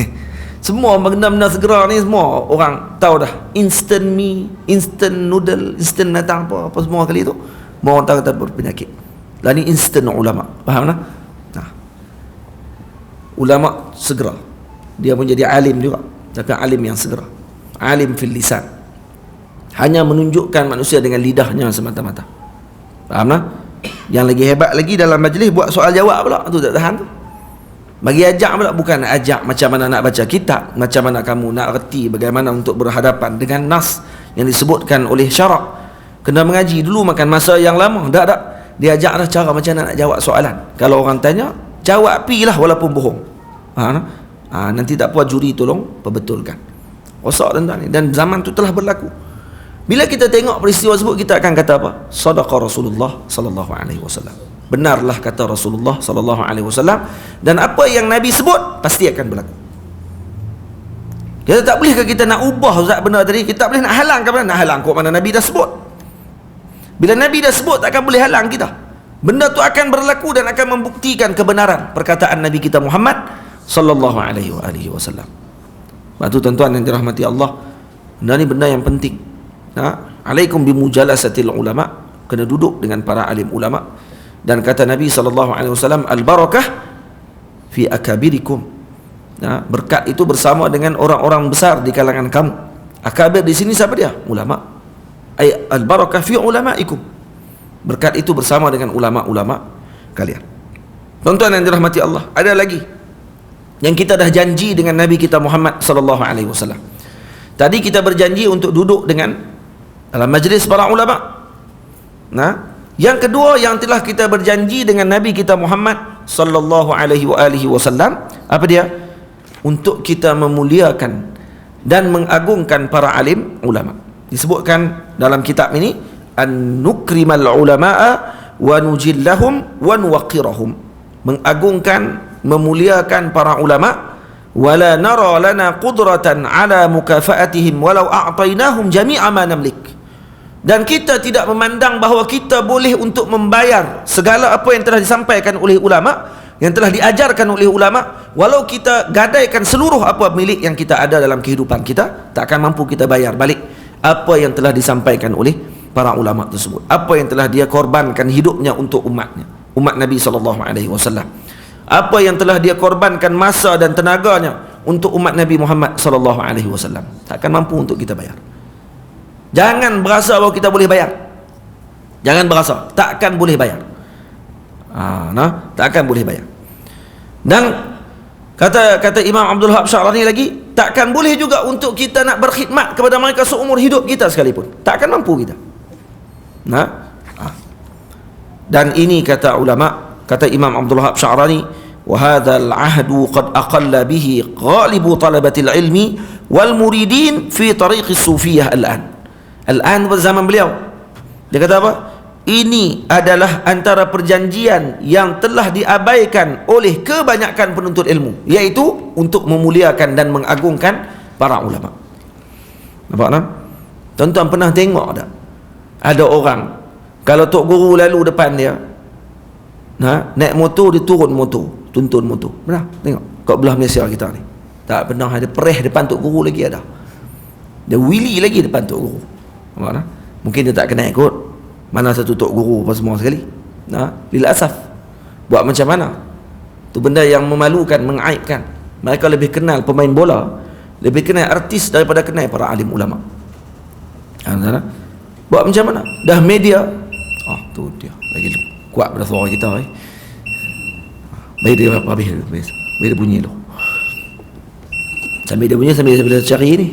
Semua benda-benda segera ni semua orang tahu dah. Instant mi, instant noodle, instant natang apa semua kali tu, semua orang tahu kata berpenyakit. Lah ni instant ulama, faham tak? Nah, ulama segera, dia pun jadi alim juga, tapi alim yang segera, alim fil lisan, hanya menunjukkan manusia dengan lidahnya semata-mata. Faham tak? Yang lagi hebat lagi dalam majlis buat soal jawab pula, tu tak tahan tu. Bagi ajak pula, bukan nak ajak macam mana nak baca kitab, macam mana kamu nak reti bagaimana untuk berhadapan dengan nas yang disebutkan oleh syarak. Kena mengaji dulu, makan masa yang lama. Tak. Dia ajak dah cara macam mana nak jawab soalan. Kalau orang tanya, jawab pi lah walaupun bohong. Nanti tak puas juri tolong perbetulkan. Rosak tuan-tuan ni, dan zaman tu telah berlaku. Bila kita tengok peristiwa tersebut, kita akan kata apa? Sadaqa Rasulullah sallallahu alaihi wasallam. Benarlah kata Rasulullah sallallahu alaihi wasallam, dan apa yang Nabi sebut pasti akan berlaku. Kita tak boleh ke kita nak ubah Ustaz benda tadi? Kita tak boleh nak halang ke mana? Nak halang kok mana Nabi dah sebut. Bila Nabi dah sebut, takkan boleh halang kita. Benda tu akan berlaku dan akan membuktikan kebenaran perkataan Nabi kita Muhammad sallallahu alaihi wasallam. Sebab tu tuan-tuan yang dirahmati Allah, benda ni benda yang penting. Alaikum bimujalasatil ulama, kena duduk dengan para alim ulama. Dan kata Nabi SAW, al-barakah fi akabirikum. Berkat itu bersama dengan orang-orang besar di kalangan kamu. Akabir di sini siapa dia? Ulama. Al-barakah fi ulamaikum. Berkat itu bersama dengan ulama-ulama kalian. Tuan-tuan yang dirahmati Allah, ada lagi yang kita dah janji dengan Nabi kita Muhammad SAW. Tadi kita berjanji untuk duduk dengan dalam majlis para ulama. Yang kedua yang telah kita berjanji dengan Nabi kita Muhammad sallallahu alaihi wasallam, apa dia? Untuk kita memuliakan dan mengagungkan para alim ulama. Disebutkan dalam kitab ini, an-nukrimal ulama'a wa nujillahum wa nuwaqqirahum. Mengagungkan, memuliakan para ulama, wala nara lana qudratan ala mukafaatihim walau a'tainahum jami'a ma namlik. Dan kita tidak memandang bahawa kita boleh untuk membayar segala apa yang telah disampaikan oleh ulama, yang telah diajarkan oleh ulama, walau kita gadaikan seluruh apa milik yang kita ada dalam kehidupan kita, tak akan mampu kita bayar balik apa yang telah disampaikan oleh para ulama tersebut, apa yang telah dia korbankan hidupnya untuk umatnya, umat Nabi SAW, apa yang telah dia korbankan masa dan tenaganya untuk umat Nabi Muhammad SAW. Tak akan mampu untuk kita bayar. Jangan berasa bahawa kita boleh bayar. Jangan berasa, takkan boleh bayar. takkan boleh bayar. Dan kata Imam Abdul Wahab Sya'rani lagi, takkan boleh juga untuk kita nak berkhidmat kepada mereka seumur hidup kita sekalipun, takkan mampu kita. Dan ini kata ulama, kata Imam Abdul Wahab Sya'rani, wa hadzal ahdu qad aqalla bihi ghalibu talabatil ilmi wal muridin fi tariqis sufiyah al-an zaman beliau. Dia kata apa? Ini adalah antara perjanjian yang telah diabaikan oleh kebanyakan penuntut ilmu, iaitu untuk memuliakan dan mengagungkan para ulama. Nampak tak? Tuan-tuan pernah tengok tak? Ada orang, kalau tok guru lalu depan dia, naik motor, dia turun motor, tuntun motor. Pernah tengok? Kat belah Malaysia kita ni tak pernah ada perih depan tok guru lagi ada. Dia wheelie lagi depan tok guru. Nampak tak? Mungkin dia tak kenal kot mana satu tok guru apa semua sekali. Lil asaf. Buat macam mana? Tu benda yang memalukan, mengaibkan. Mereka lebih kenal pemain bola, lebih kenal artis daripada kenal para alim ulama. Buat macam mana? Dah media. Tu dia lagi kuat pada suara kita. Baik dia habis dia bunyi tu. Sambil dia bunyi, sambil dia cari ni.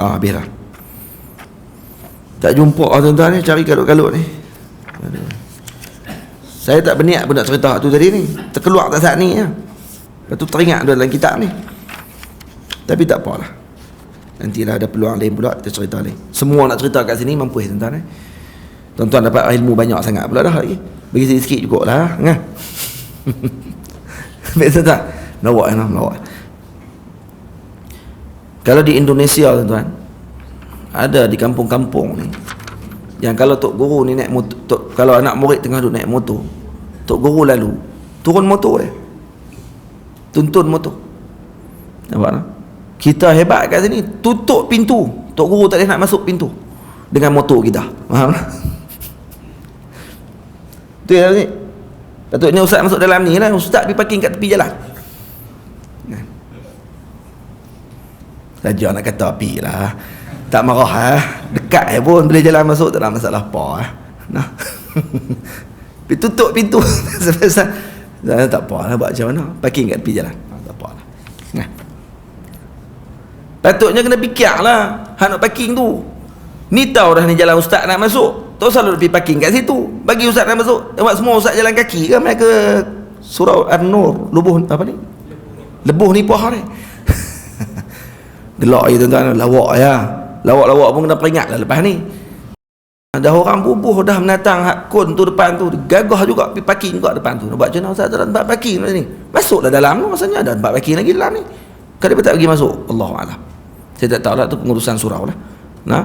Habislah. Tak jumpa tuan-tuan ni, cari kalut-kalut ni. Saya tak berniat pun nak cerita tu tadi ni, terkeluar tak saat ni. Lepas tu teringat dalam kitab ni. Tapi tak apalah, nantilah ada peluang lain pula kita cerita lain. Semua nak cerita kat sini mampu tuan-tuan. Tuan-tuan dapat ilmu banyak sangat pula dah lagi. Bagi sikit-sikit jugalah. Betul tak? Lawak. Kalau di Indonesia tuan-tuan, ada di kampung-kampung ni yang kalau tok guru ni naik motor, kalau anak murid tengah duduk naik motor, tok guru lalu turun motor dia, tuntun motor. Nampak tak? Kita hebat kat sini, tutup pintu, tok guru tak boleh nak masuk pintu dengan motor kita. Faham tak? Tu yang ni patutnya ustaz masuk dalam ni lah. Ustaz pergi parking kat tepi jalan. Saja nak kata api lah, tak marah dekat pun boleh jalan masuk, tak ada masalah apa tutup pintu. Tak apa lah, buat macam mana, parking kat tepi jalan, tak apa lah. Patutnya kena fikir lah nak parking tu. Ni tahu dah ni jalan ustaz nak masuk, tak usah pergi parking kat situ, bagi ustaz nak masuk. Nampak semua ustaz jalan kaki kan, mereka surau An-Nur, Lebuh ni puah ni. Gelak je tuan-tuan, lawak pun kena peringat lah lepas ni. Dah orang bubuh dah menatang hak kun tu depan tu, gagah juga pergi parking juga depan tu. Nak buat macam mana ustaz, ada tempat parking ni, masuklah dalam tu, maksudnya ada tempat parking lagi dalam ni, kan dia tak pergi masuk. Allahuakbar, saya tak tahu lah, tu pengurusan surau lah.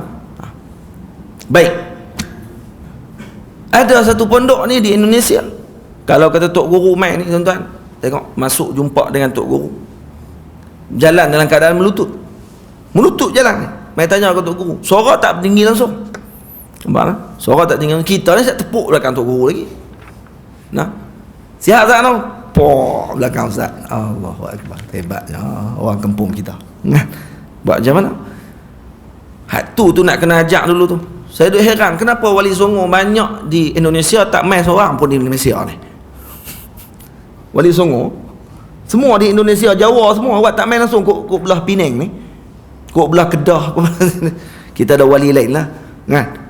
Baik, ada satu pondok ni di Indonesia, kalau kata tok guru main ni tuan-tuan, tengok masuk jumpa dengan tok guru, jalan dalam keadaan melutut jalan ni. Mai tanya ke tok guru, suara tak tinggi langsung. Nampak tak? Suara tak tinggi. Kita ni tak tepuk belakang tok guru lagi. Sihat tak tau? Poh belakang ustaz. Allahu akbar. Hebatnya orang kampung kita. Buat macam mana? Hak tu nak kena ajak dulu tu. Saya duk heran kenapa wali songo banyak di Indonesia tak main seorang pun di Malaysia ni. Wali songo semua di Indonesia, Jawa semua awak tak main langsung kok belah Penang ni, kok belah Kedah, kita ada wali lain lah kan.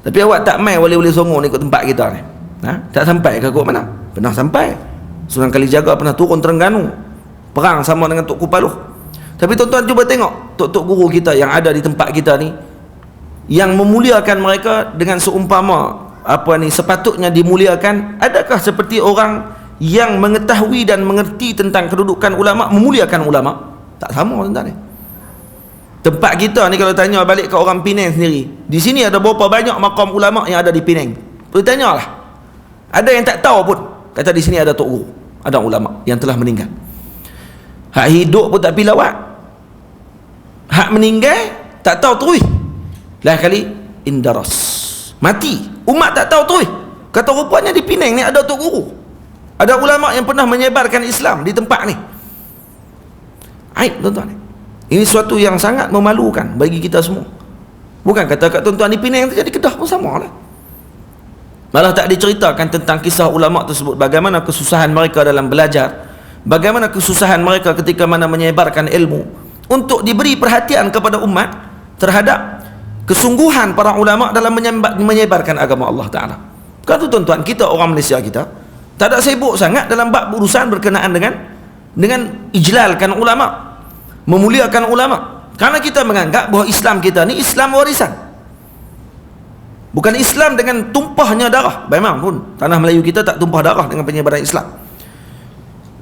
Tapi awak tak main wali-wali songo ni kok tempat kita ni. Tak sampai ke kok mana? Pernah sampai Sunan Kalijaga, pernah turun Terengganu perang sama dengan Tok Kupaluh. Tapi tuan-tuan cuba tengok tok-tok guru kita yang ada di tempat kita ni, yang memuliakan mereka dengan seumpama sepatutnya dimuliakan. Adakah seperti orang yang mengetahui dan mengerti tentang kedudukan ulama memuliakan ulama? Tak sama tuan-tuan ni. Tempat kita ni kalau tanya balik ke orang Penang sendiri, di sini ada berapa banyak makam ulama yang ada di Penang? Boleh tanyalah. Ada yang tak tahu pun, kata di sini ada tok guru, ada ulama yang telah meninggal. Hak hidup pun tak pergi lawat, hak meninggal tak tahu terus. Lain kali indaras, mati, umat tak tahu terus. Kata rupanya di Penang ni ada tok guru, ada ulama yang pernah menyebarkan Islam di tempat ni. Aib tuan-tuan ni. Ini suatu yang sangat memalukan bagi kita semua. Bukan kata kat tuan-tuan di Penang terjadi Kedah pun sama lah. Malah tak diceritakan tentang kisah ulama tersebut, bagaimana kesusahan mereka dalam belajar, bagaimana kesusahan mereka ketika mana menyebarkan ilmu, untuk diberi perhatian kepada umat terhadap kesungguhan para ulama dalam menyebarkan agama Allah Ta'ala. Kan tu tuan-tuan, kita orang Malaysia kita tak ada sibuk sangat dalam bab urusan berkenaan dengan ijlalkan ulama, memuliakan ulama, karena kita menganggap bahawa Islam kita ni Islam warisan, bukan Islam dengan tumpahnya darah. Memang pun tanah Melayu kita tak tumpah darah dengan penyebaran Islam.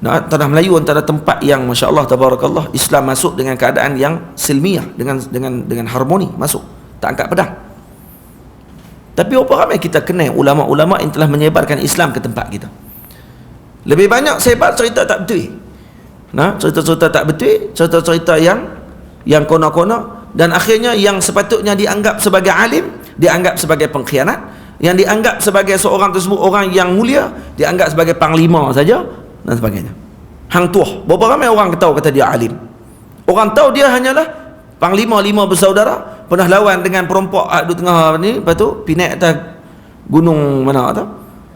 Nah, tanah Melayu antara tempat yang masya-Allah tabarakallah Islam masuk dengan keadaan yang silmiah, dengan harmoni masuk, tak angkat pedang. Tapi apa ramai kita kenal ulama-ulama yang telah menyebarkan Islam ke tempat kita. Lebih banyak sebar cerita tak betul. Nah, cerita-cerita tak betul, cerita-cerita yang kona-kona, dan akhirnya yang sepatutnya dianggap sebagai alim dianggap sebagai pengkhianat, yang dianggap sebagai seorang tersebut orang yang mulia dianggap sebagai panglima saja dan sebagainya. Hang tuah, berapa ramai orang tahu kata dia alim. Orang tahu dia hanyalah panglima 5 bersaudara, pernah lawan dengan perompak di tengah ni, lepas tu pergi naik atas gunung mana tu?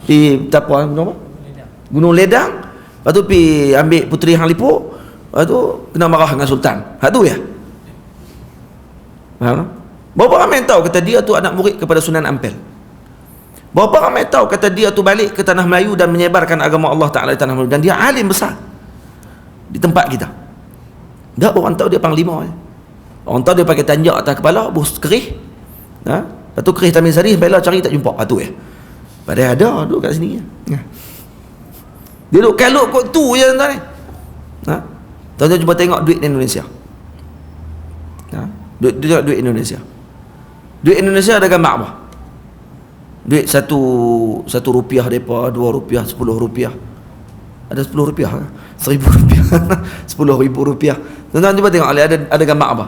Pergi apa gunung apa? Gunung Ledang. Lepas tu pergi ambil puteri Hang Lipuk. Lepas tu kena marah dengan sultan. Hak tu ya. Faham? Berapa ramai tahu kata dia tu anak murid kepada Sunan Ampel? Berapa ramai tahu kata dia tu balik ke tanah Melayu dan menyebarkan agama Allah Ta'ala di tanah Melayu, dan dia alim besar di tempat kita. Tak orang tahu dia panglima. Orang tahu dia pakai tanjak atas kepala, bus kerih. Ha? Lepas tu kerih Tamin Sari, bela cari tak jumpa. Tu ya. Padahal ada duduk kat sini. Ya. Dia duduk kalut kot tu je tuan-tuan ni. Ha? Tuan-tuan cuba tengok duit di Indonesia. Ha? Duit Indonesia. Duit Indonesia ada gambar apa? Duit satu rupiah mereka, 2 rupiah, 10 rupiah. Ada 10 rupiah, 1000 rupiah, 10,000 rupiah. Tuan-tuan cuba tengok ada gambar apa?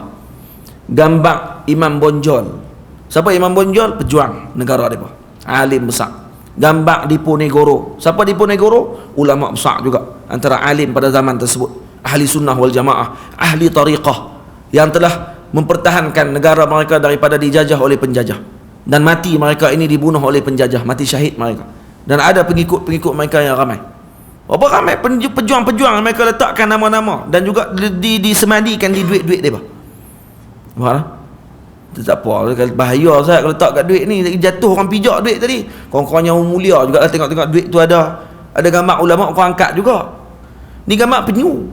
Gambar Imam Bonjol. Siapa Imam Bonjol? Pejuang negara mereka, alim besar. Gambar Diponegoro. Siapa Diponegoro? Ulama besar juga, antara alim pada zaman tersebut, ahli sunnah wal jamaah, ahli tariqah, yang telah mempertahankan negara mereka daripada dijajah oleh penjajah, dan mati mereka ini dibunuh oleh penjajah, mati syahid mereka, dan ada pengikut-pengikut mereka yang ramai. Berapa ramai pejuang-pejuang mereka letakkan nama-nama dan juga disemadikan di duit-duit mereka. Faham? Tak apa, bahaya saya kalau letak kat duit ni, jatuh orang pijak duit tadi. Korang-korang yang mulia juga lah, tengok-tengok duit tu ada gambar ulama, korang angkat juga. Ni gambar penyu.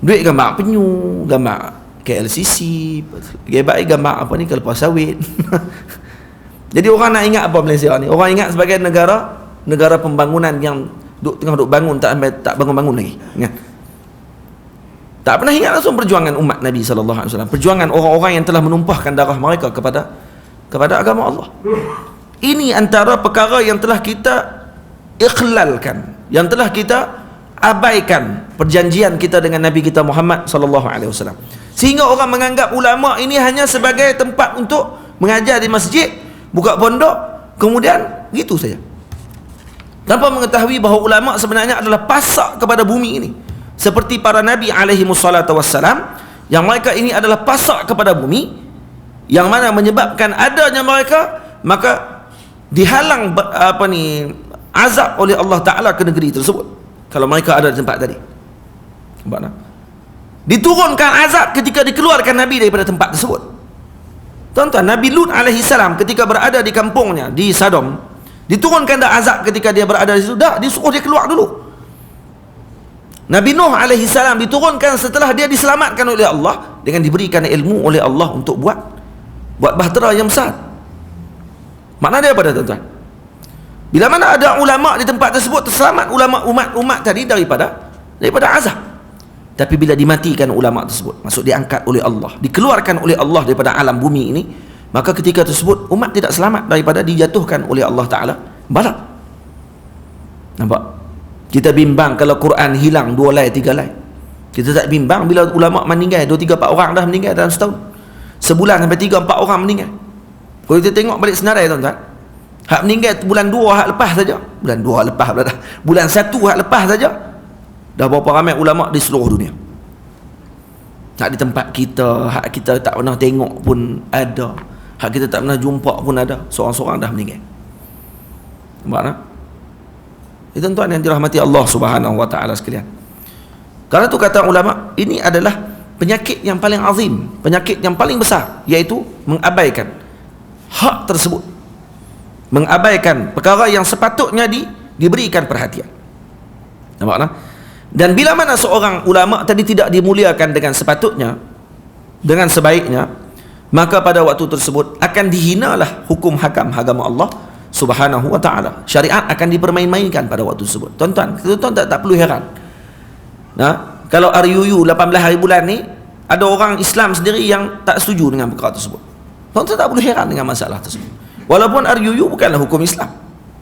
Duit gambar penyu, gambar KLCC, gambar apa ni, kelapa sawit. Jadi orang nak ingat apa Malaysia ni? Orang ingat sebagai negara pembangunan yang tengah duk bangun, tak bangun-bangun lagi. Ingat? Tak pernah ingat langsung perjuangan umat Nabi SAW, perjuangan orang-orang yang telah menumpahkan darah mereka kepada agama Allah. Ini antara perkara yang telah kita ikhlalkan, yang telah kita abaikan perjanjian kita dengan Nabi kita Muhammad SAW, sehingga orang menganggap ulama ini hanya sebagai tempat untuk mengajar di masjid, buka pondok, kemudian gitu saja, tanpa mengetahui bahawa ulama sebenarnya adalah pasak kepada bumi ini, seperti para Nabi alaihimussalam, yang mereka ini adalah pasak kepada bumi, yang mana menyebabkan adanya mereka, maka dihalang azab oleh Allah Ta'ala ke negeri tersebut kalau mereka ada di tempat tadi. Diturunkan azab ketika dikeluarkan Nabi daripada tempat tersebut. Tuan-tuan, Nabi Lut alaihissalam ketika berada di kampungnya di Sodom, diturunkan dah azab ketika dia berada di situ? Dah, disuruh dia keluar dulu. Nabi Nuh alaihissalam diturunkan setelah dia diselamatkan oleh Allah dengan diberikan ilmu oleh Allah untuk buat bahtera yang besar. Makna dia apa, tuan-tuan? Bila mana ada ulama di tempat tersebut, terselamat umat tadi daripada azab. Tapi bila dimatikan ulama tersebut, maksud diangkat oleh Allah, dikeluarkan oleh Allah daripada alam bumi ini, maka ketika tersebut umat tidak selamat daripada dijatuhkan oleh Allah Ta'ala balak. Nampak? Kita bimbang kalau Quran hilang 2 lai 3 lai. Kita tak bimbang bila ulama meninggal 2, 3, 4 orang dah meninggal dalam setahun, sebulan sampai 3, 4 orang meninggal. Kalau kita tengok balik senarai, tuan-tuan, hak meninggal bulan 2 hak lepas saja, bulan 2 hak lepas pula dah, bulan 1 hak lepas saja, dah berapa ramai ulama di seluruh dunia. Hak di tempat kita, hak kita tak pernah tengok pun ada, hak kita tak pernah jumpa pun ada, seorang-seorang dah meninggal. Nampak tak? Tuan-tuan yang dirahmati Allah Subhanahu wa taala sekalian. Karena tu kata ulama, ini adalah penyakit yang paling azim, penyakit yang paling besar, iaitu mengabaikan hak tersebut, mengabaikan perkara yang sepatutnya diberikan perhatian. Nampak tak? Dan bila mana seorang ulama tadi tidak dimuliakan dengan sepatutnya, dengan sebaiknya, maka pada waktu tersebut akan dihinalah hukum hakam agama Allah Subhanahu wa taala. Syariat akan dipermain-mainkan pada waktu tersebut. Tuan-tuan tak perlu heran. Nah, kalau RUU 18 hari bulan ni ada orang Islam sendiri yang tak setuju dengan perkara tersebut. Tuan-tuan tak perlu heran dengan masalah tersebut. Walaupun RUU bukanlah hukum Islam.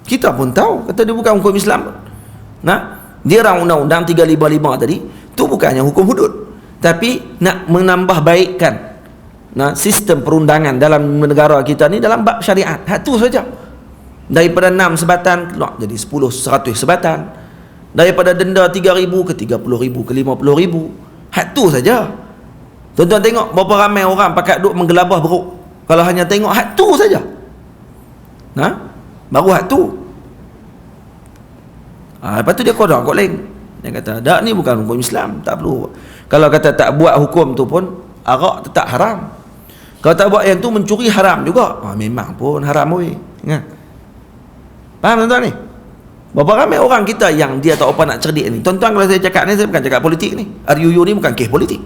Kita pun tahu kata dia bukan hukum Islam. Nah, dia orang undang-undang 355 tadi tu bukannya hukum hudud, tapi nak menambah baikkan sistem perundangan dalam negara kita ni dalam bab syariat. Hak tu saja. Daripada 6 sebatan keluar jadi 10, 100 sebatan. Daripada denda 3,000 ke 30,000 ke 50,000. Hak tu saja. Tuan-tuan tengok berapa ramai orang pakat duk menggelabah beruk. Kalau hanya tengok hak tu saja. Baru hak tu. Lepas tu dia kodok kot lain. Dia kata, dak ni bukan hukum Islam, tak perlu. Kalau kata tak buat hukum tu pun arak tetap haram. Kalau tak buat yang tu mencuri haram juga. Memang pun haram weh. Faham tuan-tuan ni? Berapa ramai orang kita yang dia tak apa nak cerdik ni. Tuan-tuan, kalau saya cakap ni, saya bukan cakap politik ni. RUU ni bukan kes politik.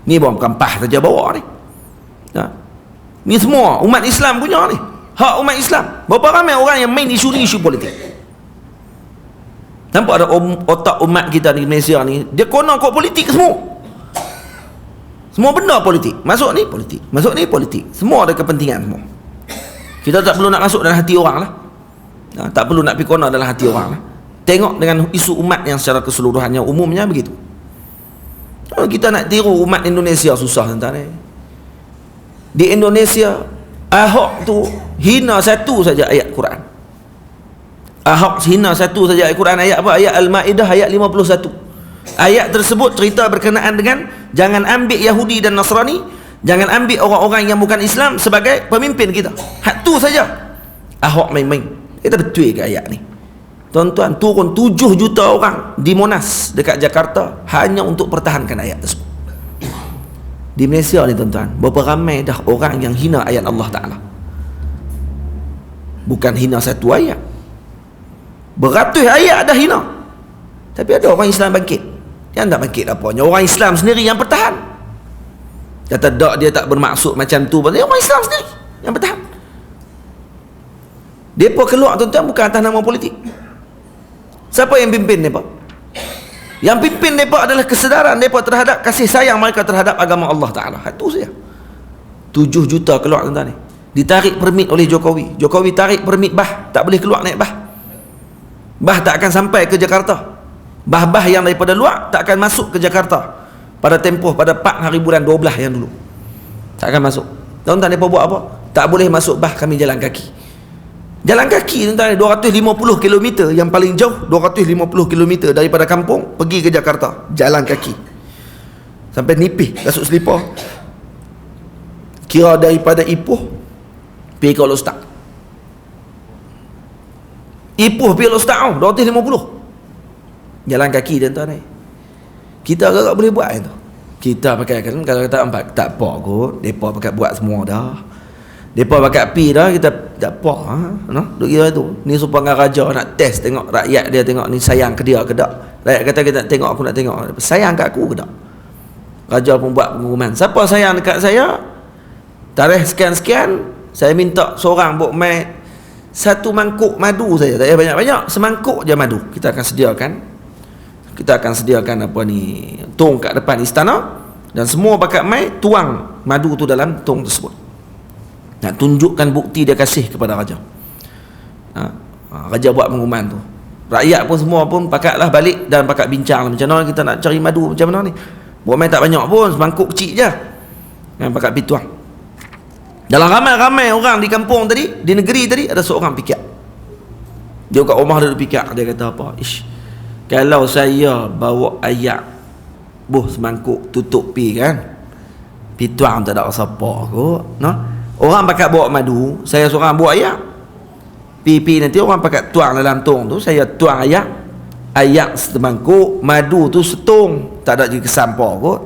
Ni bukan pah saja bawa ni. Ni semua umat Islam punya ni. Hak umat Islam. Berapa ramai orang yang main isu ni isu politik. Nampak ada otak umat kita di Malaysia ni, dia konon kok politik semua. Semua benda politik. Masuk ni politik, masuk ni politik. Semua ada kepentingan semua. Kita tak perlu nak masuk dalam hati orang lah. Tak perlu nak pergi konon dalam hati orang lah. Tengok dengan isu umat yang secara keseluruhannya, umumnya begitu. Kita nak tiru umat Indonesia susah tuan-tuan ni. Di Indonesia, Ahok tu hina satu saja ayat Quran. Ahok hina satu saja ayat Quran. Ayat apa? Ayat Al-Ma'idah ayat 51. Ayat tersebut cerita berkenaan dengan jangan ambil Yahudi dan Nasrani, jangan ambil orang-orang yang bukan Islam sebagai pemimpin kita. Hak tu saja Ahok main-main. Kita betul ke ayat ni? Tuan-tuan, turun 7 juta orang di Monas dekat Jakarta hanya untuk pertahankan ayat tersebut. Di Malaysia ni tuan-tuan, berapa ramai dah orang yang hina ayat Allah Ta'ala. Bukan hina satu ayat, beratus ayat dah hina. Tapi ada orang Islam bangkit. Yang tak bangkit apanya? Orang Islam sendiri yang bertahan. Kata tak, dia tak bermaksud macam tu. Orang Islam sendiri yang bertahan. Mereka keluar tuan-tuan bukan atas nama politik. Siapa yang pimpin mereka? Yang pimpin mereka adalah kesedaran mereka terhadap kasih sayang mereka terhadap agama Allah Ta'ala. Itu saja. 7 juta keluar tuan-tuan ni. Ditarik permit oleh Jokowi. Jokowi tarik permit bah, tak boleh keluar naik bah. Bah tak akan sampai ke Jakarta. Bah-bah yang daripada luar tak akan masuk ke Jakarta pada tempoh pada 4 hari bulan 12 yang dulu. Tak akan masuk. Tuan-tuan mereka buat apa? Tak boleh masuk bah, kami jalan kaki. Jalan kaki tuan-tuan, 250 km yang paling jauh, 250 km daripada kampung pergi ke Jakarta, jalan kaki sampai Nipih, kasut selipar. Kira daripada Ipoh pergi ke Lostak. Ipoh pergi Lostak 250 jalan kaki tuan-tuan. Kita agak boleh buat itu. Kita pakai kan, kalau kata tak apa kot, depa pakai buat semua dah. Depa pakai pi dah, kita tak apa duk kira tu. Ni supaya raja nak test tengok rakyat dia, tengok ni sayang ke dia ke tak. Rakyat kata kita nak tengok, aku nak tengok sayang kat aku ke tak. Raja pun buat pengumuman, siapa sayang dekat saya, tarikh sekian-sekian, saya minta seorang buat mai 1 mangkuk madu saja, tak payah banyak-banyak, semangkuk je madu. Kita akan sediakan apa ni, tong kat depan istana, dan semua bakat mai tuang madu tu dalam tong tersebut. Nak tunjukkan bukti dia kasih kepada raja. Raja buat pengumuman tu. Rakyat pun semua pun pakatlah balik dan pakat bincang macam mana kita nak cari madu macam mana ni. Buat main tak banyak pun, semangkuk kecil je. Yang pakat pituang. Dalam ramai-ramai orang di kampung tadi, di negeri tadi, ada seorang fikir. Dia kat rumah dia fikir, dia kata apa? Ish, kalau saya bawa ayat buh semangkuk tutup pi kan, pi tuang tak ada siapa kot, no? Orang pakat bawa madu, saya seorang buat ayak. Pi nanti orang pakat tuang dalam tong tu, saya tuang ayak semangkuk, madu tu setung, tak ada jadi kesampar kot.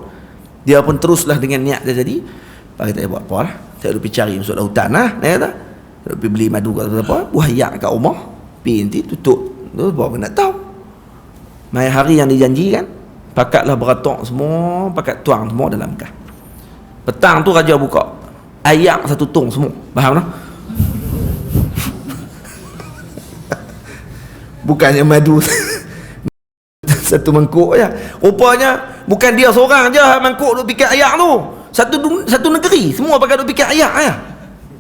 Dia pun teruslah dengan niat dia jadi. Pak kita buat apa lah? Saya pergi cari masuk lautan lah, dia kata. Saya pergi beli madu kat apa? Buah ayak kat rumah. Pi nanti tutup. Tu bawa nak tahu. Mai hari yang dijanjikan, pakatlah beratok semua, pakat tuang semua dalam kah. Petang tu raja buka. Ayak satu tong semua. Faham tak? Bukannya madu satu mangkuk je. Rupanya bukan dia seorang je mangkuk duk fikir ayak tu. Satu negeri semua pakai duk fikir ayak je.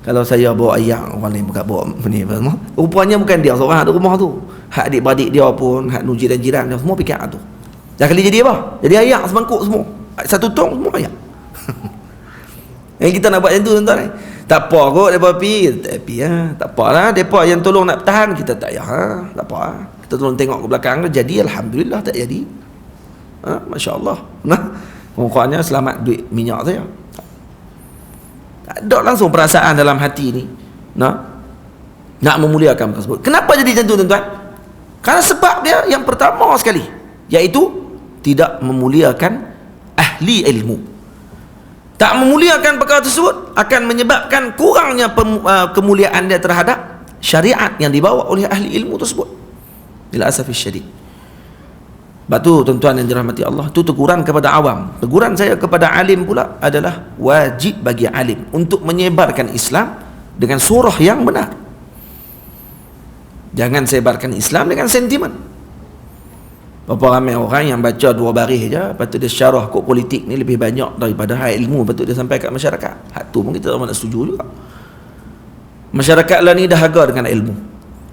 Kalau saya bawa ayak, orang lain bukan bawa ni apa. Rupanya bukan dia seorang ada rumah tu. Hak adik-beradik dia pun, hak jiran-jiran dia semua fikir tu. Dah kali jadi apa? Jadi ayak semangkuk semua. Satu tong semua ayak. Yang kita nak buat macam tu tuan-tuan. Tak apa kot depa pi ya. Tak apalah depa yang tolong nak tahan, kita tak payah. Tak apa. Kita tolong tengok ke belakang jadi, alhamdulillah tak jadi. Masya-Allah. Nah, pokoknya selamat duit minyak saya. Tak ada langsung perasaan dalam hati ni. Nak memuliakan tersebut. Kenapa jadi macam tu tuan-tuan? Karena sebab dia yang pertama sekali, iaitu tidak memuliakan ahli ilmu. Tak memuliakan perkara tersebut akan menyebabkan kurangnya kemuliaan dia terhadap syariat yang dibawa oleh ahli ilmu tersebut. Bila asafis syadid. Sebab tu tuan-tuan yang dirahmati Allah, tu teguran kepada awam. Teguran saya kepada alim pula adalah wajib bagi alim untuk menyebarkan Islam dengan surah yang benar. Jangan sebarkan Islam dengan sentimen. Berapa ramai orang yang baca 2 baris je, lepas tu dia syarah kod politik ni lebih banyak daripada hak ilmu patut dia sampai kat masyarakat. Hak tu pun kita tak nak setuju juga. Masyarakat lah ni dahaga dengan ilmu,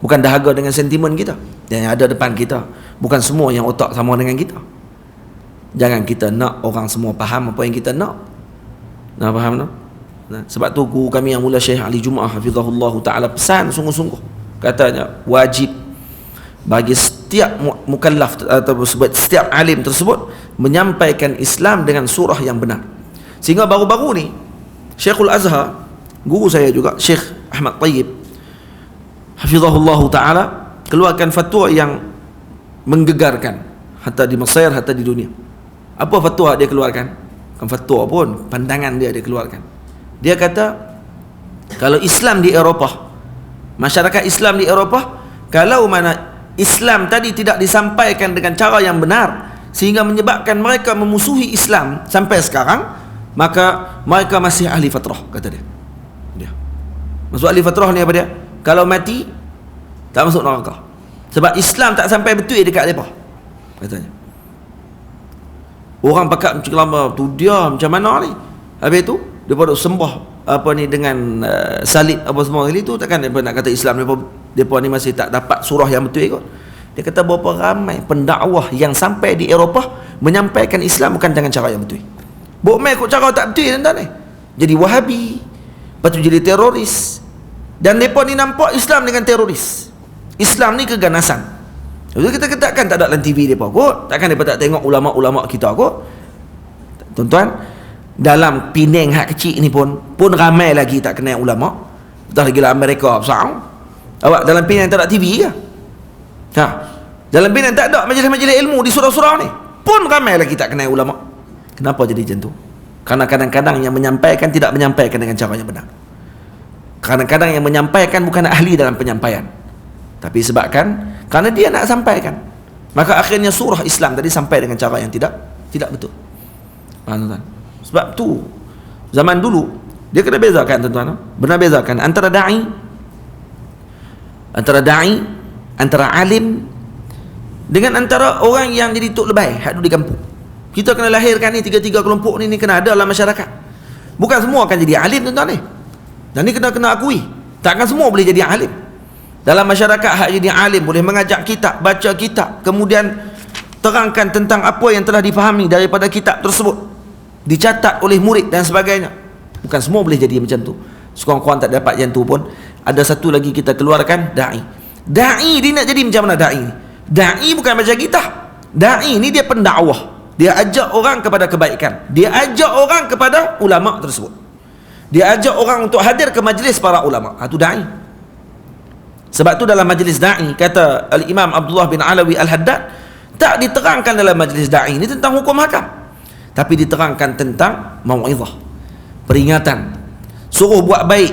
bukan dahaga dengan sentimen kita yang ada depan kita. Bukan semua yang otak sama dengan kita. Jangan kita nak orang semua faham apa yang kita nak. Nak faham tak? Sebab tu guru kami yang mulia Syekh Ali Jumaah hafizahullah taala pesan sungguh-sungguh, katanya wajib bagi setiap mukallaf atau setiap alim tersebut menyampaikan Islam dengan surah yang benar. Sehingga baru-baru ni Syekhul Azhar, guru saya juga, Syekh Ahmad Tayyib hafizahullah taala, keluarkan fatwa yang menggegarkan hatta di Mesir, hatta di dunia. Apa fatwa dia keluarkan? Bukan fatwa pun, pandangan dia keluarkan. Dia kata kalau Islam di Eropah, masyarakat Islam di Eropah, kalau mana Islam tadi tidak disampaikan dengan cara yang benar sehingga menyebabkan mereka memusuhi Islam sampai sekarang, maka mereka masih ahli fatrah, kata dia. Maksud ahli fatrah ni apa dia? Kalau mati tak masuk neraka. Sebab Islam tak sampai betul dekat mereka, katanya. Orang pakat macam lama tu dia macam mana ni? Habis tu depa duk sembah apa ni dengan salib apa semua kali tu, takkan depa nak kata Islam depa ni masih tak dapat surah yang betul kot. Dia kata berapa ramai pendakwah yang sampai di Eropah menyampaikan Islam bukan dengan cara yang betul. Bok mai kok cara tak betul tuan-tuan ni. Jadi Wahabi, lepas tu jadi teroris. Dan depa ni nampak Islam dengan teroris. Islam ni keganasan. Jadi kita katakan tak ada dalam TV depa kot. Takkan depa tak tengok ulama-ulama kita kot. Tuan-tuan, dalam Penang hak kecil ni pun ramai lagi tak kenal ulama. Dah lagi lah Amerika besar. Awak dalam Penang tak ada TV ke? Dalam Penang tak ada majlis-majlis ilmu di surau-surau ni. Pun ramai lagi tak kenal ulama. Kenapa jadi macam tu? Karena kadang-kadang yang menyampaikan tidak menyampaikan dengan cara yang benar. Kadang-kadang yang menyampaikan bukan ahli dalam penyampaian, tapi sebabkan kerana dia nak sampaikan, maka akhirnya surah Islam tadi sampai dengan cara yang tidak betul. Tuan-tuan, sebab tu zaman dulu dia kena bezakan, tuan-tuan, benar bezakan antara da'i, antara alim dengan antara orang yang jadi tok lebay hak di kampung. Kita kena lahirkan ni tiga-tiga kelompok ni kena ada dalam masyarakat. Bukan semua akan jadi alim, tuan-tuan ni. Dan ni kena akui, takkan semua boleh jadi alim. Dalam masyarakat hak jadi alim boleh mengajak kitab, baca kitab, kemudian terangkan tentang apa yang telah difahami daripada kitab tersebut, dicatat oleh murid dan sebagainya. Bukan semua boleh jadi macam tu. Sekurang-kurang tak dapat macam tu pun. Ada satu lagi kita keluarkan, da'i. Da'i dia nak jadi macam mana da'i ni? Da'i bukan macam kita. Da'i ni dia pendakwah. Dia ajak orang kepada kebaikan. Dia ajak orang kepada ulama tersebut. Dia ajak orang untuk hadir ke majlis para ulama. Itu da'i. Sebab tu dalam majlis da'i, kata Al-Imam Abdullah bin Alawi Al-Haddad, tak diterangkan dalam majlis da'i ini tentang hukum hakam, tapi diterangkan tentang mau'izah, peringatan, suruh buat baik,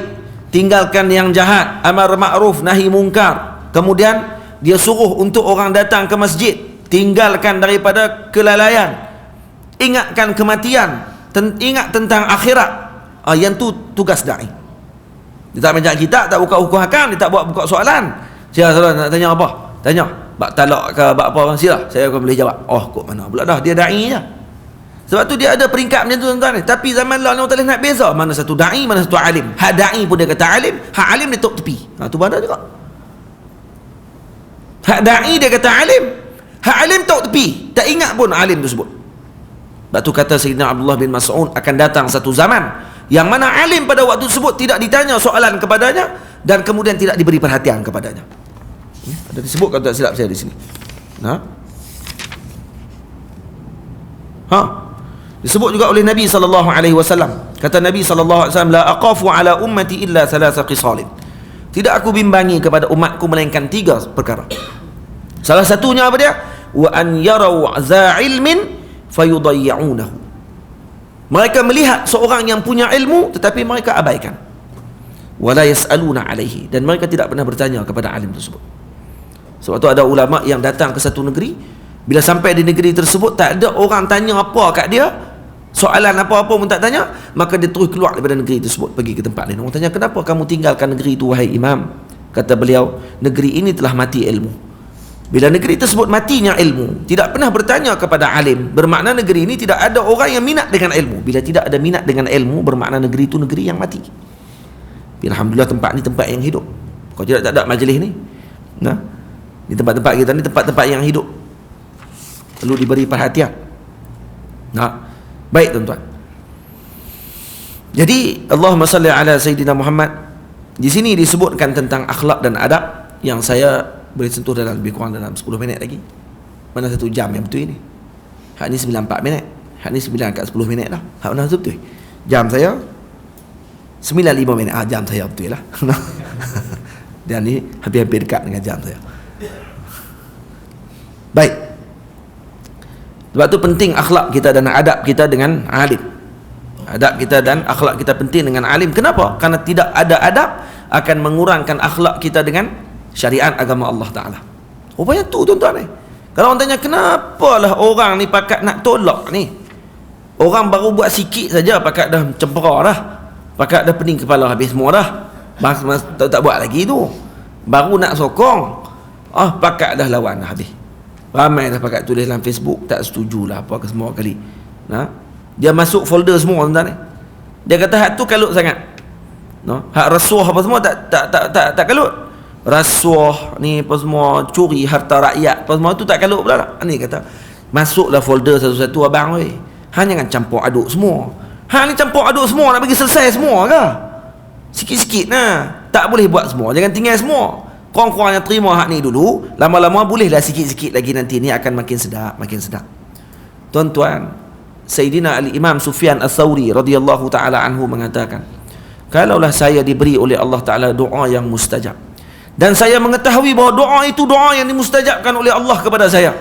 tinggalkan yang jahat, amar ma'ruf nahi mungkar. Kemudian dia suruh untuk orang datang ke masjid, tinggalkan daripada kelalaian, ingatkan kematian, ingat tentang akhirat. Yang tu tugas da'i. Dia tak baca kitab, tak buka hukum hakam, dia tak buka soalan. Saya nak tanya apa? Tanya bak talak ke bak apa, sila saya akan boleh jawab. Kok mana pula dah, dia da'i je. Sebab tu dia ada peringkat macam tu tuan-tuan. Tapi zaman Allah SWT nak beza mana satu da'i, mana satu alim. Hak da'i pun dia kata alim, hak alim dia tok tepi. Tu benda juga. Hak da'i dia kata alim, hak alim tok tepi, tak ingat pun alim tersebut. Sebab tu kata Sayyidina Abdullah bin Mas'ud, akan datang satu zaman yang mana alim pada waktu tersebut tidak ditanya soalan kepadanya dan kemudian tidak diberi perhatian kepadanya. Ada disebut, kalau tak silap saya di sini. Disebut juga oleh Nabi SAW. Kata Nabi SAW, la aqafu ala ummati illa thalatha qisalin. Tidak aku bimbangi kepada umatku melainkan 3 perkara. Salah satunya apa dia? Wa an yarau za ilmin fayudayyi'unahu. Mereka melihat seorang yang punya ilmu tetapi mereka abaikan. Wala yas'aluna alaihi, dan mereka tidak pernah bertanya kepada alim tersebut. Sebab tu ada ulama yang datang ke satu negeri, bila sampai di negeri tersebut tak ada orang tanya apa kat dia, soalan apa-apa pun tak tanya, maka dia terus keluar daripada negeri tersebut, pergi ke tempat lain. Orang tanya, kenapa kamu tinggalkan negeri itu wahai imam? Kata beliau, negeri ini telah mati ilmu. Bila negeri tersebut matinya ilmu, tidak pernah bertanya kepada alim, bermakna negeri ini tidak ada orang yang minat dengan ilmu. Bila tidak ada minat dengan ilmu, bermakna negeri itu negeri yang mati. Alhamdulillah tempat ni tempat yang hidup. Kalau tidak, tak ada majlis ni. Di tempat-tempat kita ni tempat-tempat yang hidup, perlu diberi perhatian. Baik tuan-tuan. Jadi Allahumma salli ala Sayyidina Muhammad. Di sini disebutkan tentang akhlak dan adab yang saya boleh sentuh dalam lebih kurang dalam 10 minit lagi. Mana satu jam yang betul ini? Hak ni 94 minit. Hak ni 9 kat 10 minit lah. Hak mana betul? Jam saya 95 minit. Jam saya betul lah. Dan ni hampir-hampir dekat dengan jam saya. Baik. Sebab tu penting akhlak kita dan adab kita dengan alim. Adab kita dan akhlak kita penting dengan alim. Kenapa? Karena tidak ada adab akan mengurangkan akhlak kita dengan syariat agama Allah Ta'ala. Rupanya tu tuan-tuan ni. Kalau orang tanya, kenapalah orang ni pakat nak tolak ni? Orang baru buat sikit saja pakat dah cempera dah, pakat dah pening kepala habis semua dah. Tak buat lagi tu, baru nak sokong, pakat dah lawan dah habis. Ramai dah pakat tulis dalam Facebook tak setujulah apa ke semua kali. Dia masuk folder semua tuan-tuan ni. Dia kata hak tu kalut sangat. Hak rasuah apa semua tak kalut. Rasuah ni apa semua, curi harta rakyat apa semua tu tak kalut pula lah. Ni kata masuklah folder satu-satu abang weh. Hanya jangan campur aduk semua. Hang ni campur aduk semua nak bagi selesai semua ke? Sikit-sikit nah. Tak boleh buat semua, jangan tinggal semua. Korang-korang yang terima hak ni dulu, lama-lama bolehlah sikit-sikit lagi, nanti ni akan makin sedap, makin sedap. Tuan-tuan, Sayyidina Al-Imam Sufyan Ats-Tsauri radhiyallahu taala anhu mengatakan, kalaulah saya diberi oleh Allah Taala doa yang mustajab, dan saya mengetahui bahawa doa itu doa yang dimustajabkan oleh Allah kepada saya,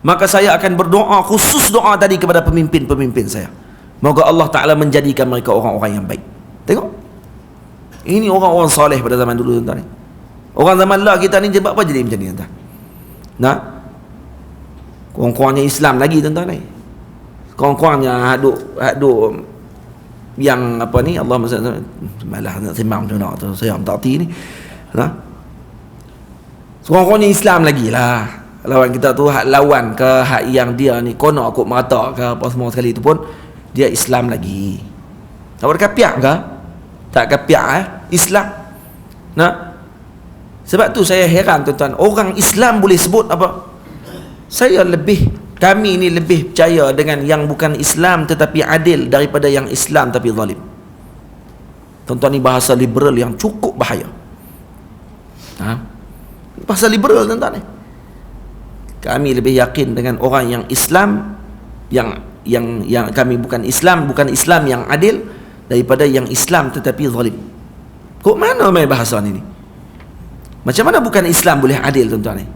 maka saya akan berdoa khusus doa tadi kepada pemimpin-pemimpin saya. Moga Allah Ta'ala menjadikan mereka orang-orang yang baik. Tengok, ini orang-orang soleh pada zaman dulu tuan-tuan. Orang zaman lah kita ni apa jadi macam ni tuan-tuan. Kurang-kurangnya Islam lagi tuan-tuan ni. Kurang-kurangnya haduk yang apa ni, Allah malah nak sembang macam mana tu, saya tak erti ni. Kurang-kurangnya Islam lagi lah. Lawan kita tu hak lawan ke hak yang dia ni kono aku merata ke apa semua sekali tu pun dia Islam lagi. Tak ada kapiak ke? Tak kapiak Islam. Sebab tu saya heran tuan-tuan, orang Islam boleh sebut apa? Kami ni lebih percaya dengan yang bukan Islam tetapi adil daripada yang Islam tapi zalim. Tuan-tuan, ni bahasa liberal yang cukup bahaya. Bahasa liberal tuan-tuan ni. Kami lebih yakin dengan orang yang Islam yang kami bukan Islam yang adil daripada yang Islam tetapi zalim. Kok mana main bahasa ni? Macam mana bukan Islam boleh adil, tuan-tuan ni?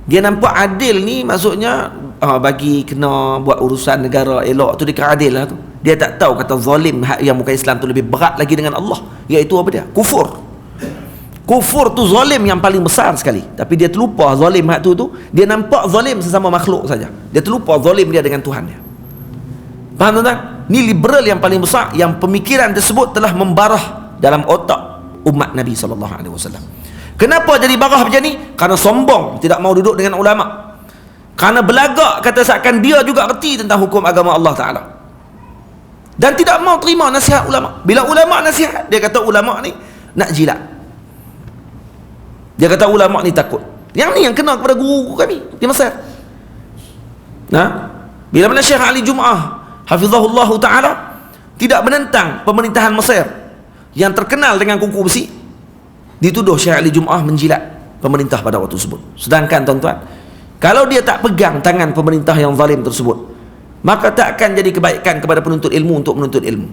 Dia nampak adil ni maksudnya bagi kena buat urusan negara elok tu dia kira adil lah tu. Dia tak tahu kata zalim yang bukan Islam tu lebih berat lagi dengan Allah, iaitu apa dia? Kufur. Kufur tu zalim yang paling besar sekali. Tapi dia terlupa zalim hak tu dia nampak zalim sesama makhluk saja. Dia terlupa zalim dia dengan Tuhan dia. Faham tuan-tuan? Ni liberal yang paling besar, yang pemikiran tersebut telah membarah dalam otak umat Nabi SAW. Kenapa jadi barah macam ni? Kerana sombong, tidak mau duduk dengan ulama. Kerana belagak kata seakan dia juga reti tentang hukum agama Allah Ta'ala, dan tidak mau terima nasihat ulama. Bila ulama nasihat, dia kata ulama ni nak jilat. Dia kata ulama ni takut. Yang ni yang kena kepada guru kami di Mesir. Bila mana Syekh Ali Jum'ah hafizahullah ta'ala tidak menentang pemerintahan Mesir yang terkenal dengan kuku besi, dituduh Syekh Ali Jum'ah menjilat pemerintah pada waktu tersebut. Sedangkan tuan-tuan, kalau dia tak pegang tangan pemerintah yang zalim tersebut, maka tak akan jadi kebaikan kepada penuntut ilmu untuk menuntut ilmu.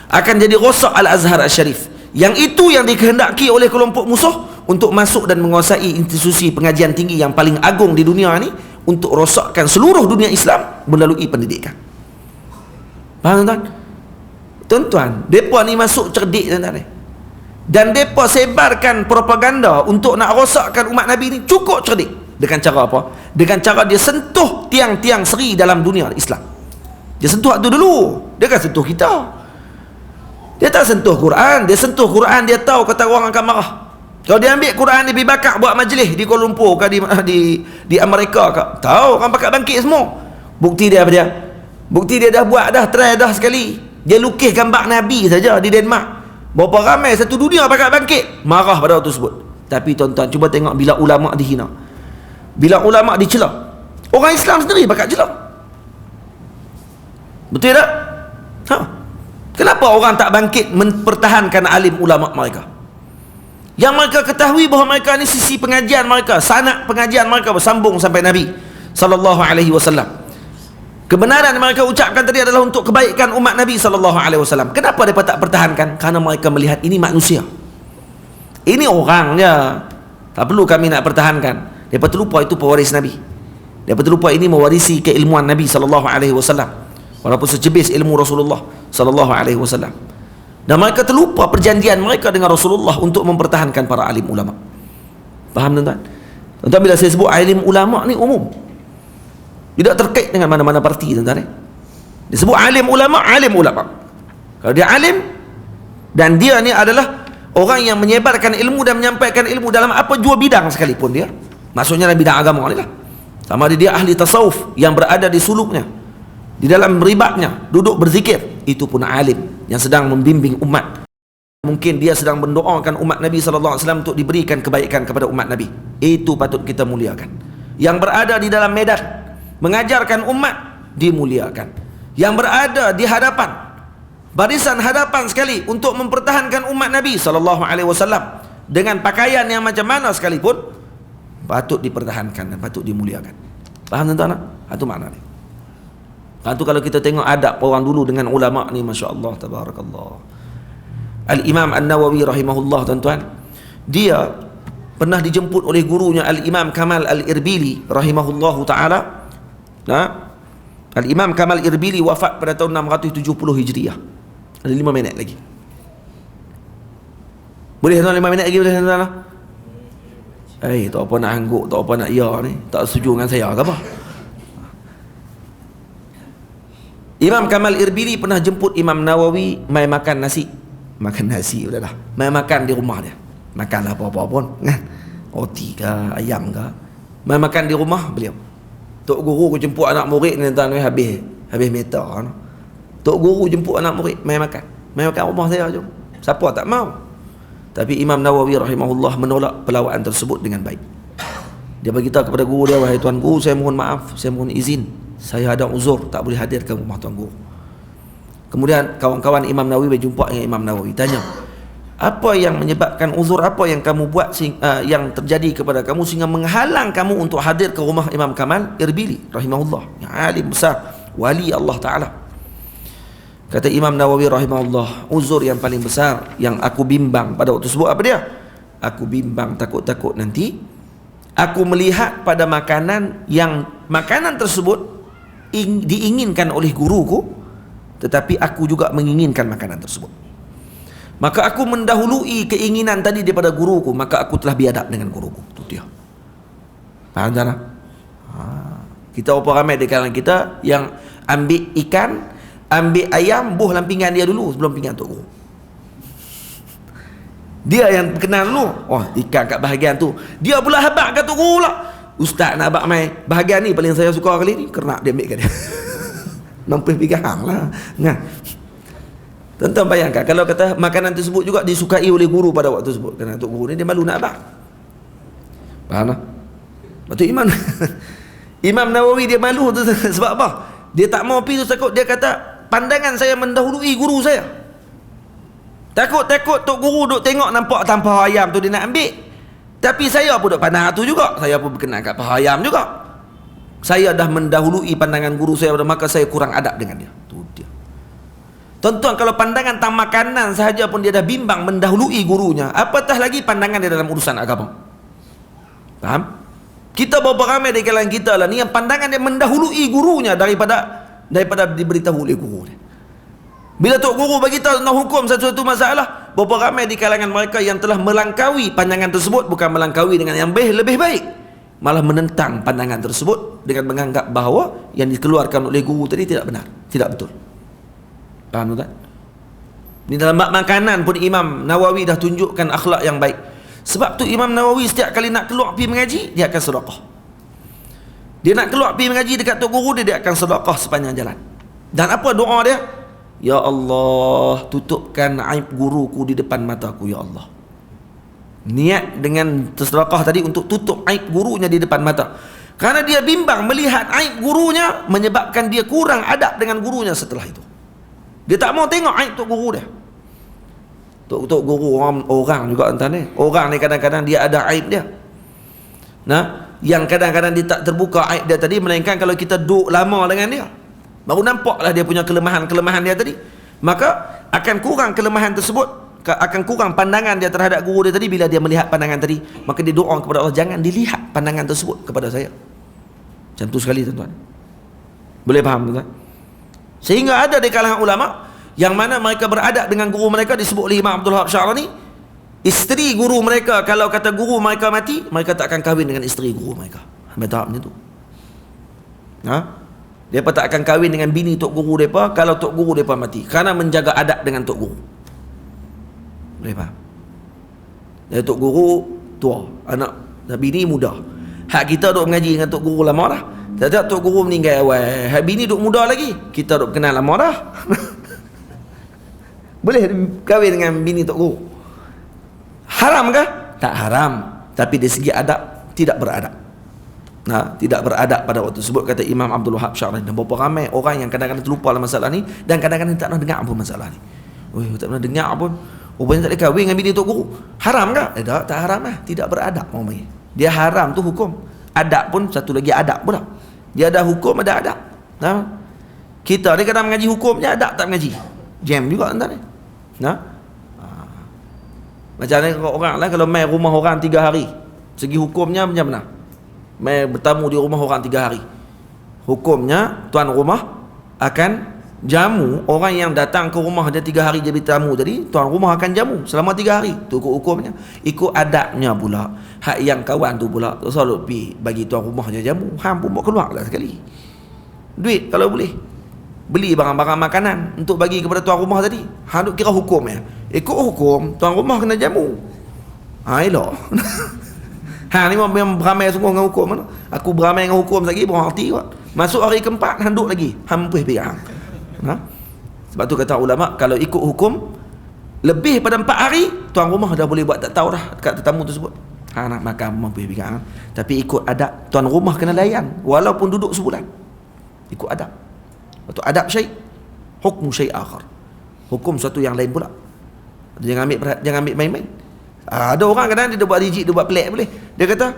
Akan jadi rosak Al-Azhar Al-Syarif. Yang itu yang dikehendaki oleh kelompok musuh untuk masuk dan menguasai institusi pengajian tinggi yang paling agung di dunia ni, untuk rosakkan seluruh dunia Islam melalui pendidikan. Faham tuan? Tuan-tuan, mereka ni masuk cerdik tuan-tuan ni. Dan mereka sebarkan propaganda untuk nak rosakkan umat Nabi ni cukup cerdik. Dengan cara apa? Dengan cara dia sentuh tiang-tiang seri dalam dunia Islam. Dia sentuh tu dulu. Dia kan sentuh kita. Dia tak sentuh Quran. Dia sentuh Quran, dia tahu kata orang akan marah. Kalau dia ambil Quran, dia pergi bakar buat majlis di Kuala Lumpur ke di Amerika ke, tahu orang pakat bangkit semua. Bukti dia apa dia? Bukti dia dah buat dah, try dah sekali. Dia lukis gambar Nabi saja di Denmark. Berapa ramai satu dunia pakat bangkit, marah pada waktu tersebut. Tapi tuan-tuan, cuba tengok bila ulama dihina, bila ulama dicela, orang Islam sendiri pakat cela. Betul tak? Kenapa orang tak bangkit mempertahankan alim ulama mereka? Yang mereka ketahui bahawa mereka ni sisi pengajian mereka, sanak pengajian mereka bersambung sampai Nabi sallallahu alaihi wasallam. Kebenaran yang mereka ucapkan tadi adalah untuk kebaikan umat Nabi sallallahu alaihi wasallam. Kenapa mereka tak pertahankan? Karena mereka melihat ini manusia, ini orangnya, tak perlu kami nak pertahankan. Mereka terlupa itu pewaris Nabi. Mereka terlupa ini mewarisi keilmuan Nabi sallallahu alaihi wasallam, walaupun secebis ilmu Rasulullah sallallahu alaihi wasallam. Dan mereka terlupa perjanjian mereka dengan Rasulullah untuk mempertahankan para alim ulama. Faham tuan-tuan? Tuan-tuan, bila saya sebut alim ulama ni umum, tidak terkait dengan mana-mana parti, tuan-tuan. Disebut alim ulama, alim ulama. Kalau dia alim dan dia ni adalah orang yang menyebarkan ilmu dan menyampaikan ilmu dalam apa jua bidang sekalipun dia, maksudnya dalam bidang agama ni lah. Sama ada dia ahli tasawuf yang berada di suluknya, di dalam ribatnya, duduk berzikir, itu pun alim yang sedang membimbing umat. Mungkin dia sedang mendoakan umat Nabi SAW untuk diberikan kebaikan kepada umat Nabi. Itu patut kita muliakan. Yang berada di dalam medan mengajarkan umat, dimuliakan. Yang berada di hadapan, barisan hadapan sekali untuk mempertahankan umat Nabi SAW dengan pakaian yang macam mana sekalipun, patut dipertahankan dan patut dimuliakan. Faham tuan-tuan? Itu makna ni. Itu kalau kita tengok adab orang dulu dengan ulama ni, Masya Allah, Tabarakallah. Al-Imam An-Nawawi rahimahullah, tuan-tuan, dia pernah dijemput oleh gurunya Al-Imam Kamal Al-Irbili rahimahullah ta'ala. Al-Imam Kamal Irbili wafat pada tahun 670 Hijriah. Ada 5 minit lagi. Boleh tuan 5 minit lagi? Boleh tuan? Tak apa nak angguk, tak apa nak ya ni, tak setuju dengan saya ke apa? Imam Kamal Irbili pernah jemput Imam Nawawi mai makan nasi. Makan nasi udahlah. Mai makan di rumah dia. Makanlah apa-apa pun, kan? Roti ke, ayam ke. Mai makan di rumah beliau. Tok guru jemput anak murid ni tuan, habis meter. Tok guru jemput anak murid mai makan. Mai makan rumah saya jom. Siapa tak mau? Tapi Imam Nawawi rahimahullah menolak pelawaan tersebut dengan baik. Dia beritahu kepada guru dia, wahai tuan guru, saya mohon maaf, saya mohon izin, saya ada uzur, tak boleh hadir ke rumah tuan guru. Kemudian kawan-kawan Imam Nawawi berjumpa dengan Imam Nawawi, tanya, apa yang menyebabkan uzur, apa yang kamu buat yang terjadi kepada kamu sehingga menghalang kamu untuk hadir ke rumah Imam Kamal Irbili rahimahullah, yang alim besar, wali Allah Ta'ala. Kata Imam Nawawi rahimahullah, uzur yang paling besar yang aku bimbang pada waktu tersebut apa dia? Aku bimbang takut-takut nanti aku melihat pada makanan yang makanan tersebut diinginkan oleh guruku, tetapi aku juga menginginkan makanan tersebut. Maka aku mendahului keinginan tadi daripada guruku, maka aku telah biadab dengan guruku. Itu dia. Faham tak? Kita berapa ramai di kalangan kita yang ambil ikan, ambil ayam, buh dalam pinggan dia dulu sebelum pinggan Tok Guru. Dia yang kenal dulu. Oh, ikan kat bahagian tu. Dia pula habaq kat Tok Guru lah. Ustaz nak habaq mai. Bahagian ni paling saya suka kali ni. Kernak dia ambil kat dia. Nampak pegang lah. Nah. Tuan-tuan bayangkan kalau kata makanan tersebut juga disukai oleh guru pada waktu tersebut. Kerana Tok Guru ni dia malu nak habaq. Faham tak? Betul Imam. Imam Nawawi dia malu tu sebab apa? Dia tak mau pergi tu takut dia kata pandangan saya mendahului guru saya. Takut-takut Tok Guru duk tengok nampak tanpa ayam tu dia nak ambil. Tapi saya pun duk pandang tu juga. Saya pun berkenan kat paha ayam juga. Saya dah mendahului pandangan guru saya, maka saya kurang adab dengan dia. Tu dia. Tuan-tuan, kalau pandangan tentang makanan sahaja pun dia dah bimbang mendahului gurunya, apatah lagi pandangan dia dalam urusan agama. Faham? Kita berapa ramai di kalangan kita lah ni yang pandangan dia mendahului gurunya daripada diberitahu oleh guru dia. Bila Tok Guru bagi tahu tentang hukum satu-satu masalah, berapa ramai di kalangan mereka yang telah melangkaui pandangan tersebut, bukan melangkaui dengan yang lebih baik, malah menentang pandangan tersebut dengan menganggap bahawa yang dikeluarkan oleh guru tadi tidak benar, tidak betul. Faham tak? Ni dalam bab makanan pun Imam Nawawi dah tunjukkan akhlak yang baik. Sebab tu Imam Nawawi setiap kali nak keluar pergi mengaji, dia akan sedekah. Dia nak keluar pergi mengaji dekat Tok Guru dia akan sedekah sepanjang jalan. Dan apa doa dia? Ya Allah, tutupkan aib guruku di depan mataku, ya Allah. Niat dengan tersedekah tadi untuk tutup aib gurunya di depan mata. Karena dia bimbang melihat aib gurunya menyebabkan dia kurang adab dengan gurunya setelah itu. Dia tak mau tengok aib Tok Guru dia. Tok Guru orang juga entah ni. Orang ni kadang-kadang dia ada aib dia. Nah, yang kadang-kadang dia tak terbuka aib dia tadi, melainkan kalau kita duduk lama dengan dia, baru nampaklah dia punya kelemahan-kelemahan dia tadi. Maka akan kurang kelemahan tersebut, akan kurang pandangan dia terhadap guru dia tadi. Bila dia melihat pandangan tadi, maka dia doa kepada Allah, jangan dilihat pandangan tersebut kepada saya. Macam tu sekali tuan-tuan. Boleh faham tuan-tuan? Sehingga ada di kalangan ulama yang mana mereka beradab dengan guru mereka, disebut oleh Imam Abdul Wahab Syarani, isteri guru mereka, kalau kata guru mereka mati, mereka tak akan kahwin dengan isteri guru mereka. Sampai tahap macam tu. Mereka tak akan kahwin dengan bini Tok Guru mereka kalau Tok Guru mereka mati, kerana menjaga adab dengan Tok Guru. Boleh faham? Jadi Tok Guru tua, anak bini muda. Hak kita duk mengaji dengan Tok Guru lama dah. Sejak Tok Guru meninggal awal, hak bini duk muda lagi, kita duk kenal lama dah. Boleh kahwin dengan bini Tok Guru? Haram kah? Tak haram. Tapi dari segi adab, tidak beradab. Tidak beradab pada waktu tersebut, kata Imam Abdul Wahab Syarani. Dan berapa ramai orang yang kadang-kadang terlupa dalam masalah ni, dan kadang-kadang tak pernah dengar pun masalah ni. Tak pernah dengar pun. Rupanya tak boleh kahwin dengan bini Tok Guru. Haram kah? Tak haram lah. Tidak beradab. Dia haram tu hukum. Adab pun satu lagi adab pula. Dia ada hukum, ada adab. Kita ni kadang mengaji hukumnya, adab tak mengaji. Jam juga entah ni. Macam ni orang lah kalau main rumah orang 3 hari, segi hukumnya macam mana? Main bertamu di rumah orang 3 hari, hukumnya tuan rumah akan jamu orang yang datang ke rumah dia 3 hari jadi tamu tadi, tuan rumah akan jamu selama 3 hari. Tu hukumnya. Ikut adabnya pula, hak yang kawan tu pula tak selalu pergi bagi tuan rumah dia jamu, hang pun buat keluar lah sekali duit kalau boleh, beli barang-barang makanan untuk bagi kepada tuan rumah tadi. Hang duk kira hukumnya. Ikut hukum, tuan rumah kena jamu. Elok. Hang ni memang beramai sungguh dengan hukum mana? Aku beramai dengan hukum lagi, berang hati kot. Masuk hari keempat, hang duk lagi. Hang pergi hang. Sebab tu kata ulama, kalau ikut hukum lebih pada 4 hari, tuan rumah dah boleh buat tak tahu dah dekat tetamu tersebut. Hang nak makan, pergi pegang. Tapi ikut adab, tuan rumah kena layan walaupun duduk sebulan. Ikut adab. Lepas tu adab syai', hukmu syai' akhar. Hukum satu yang lain pula. Jangan ambil main-main. Ada orang kadang dia buat rigid, dia buat pelik boleh. Dia kata,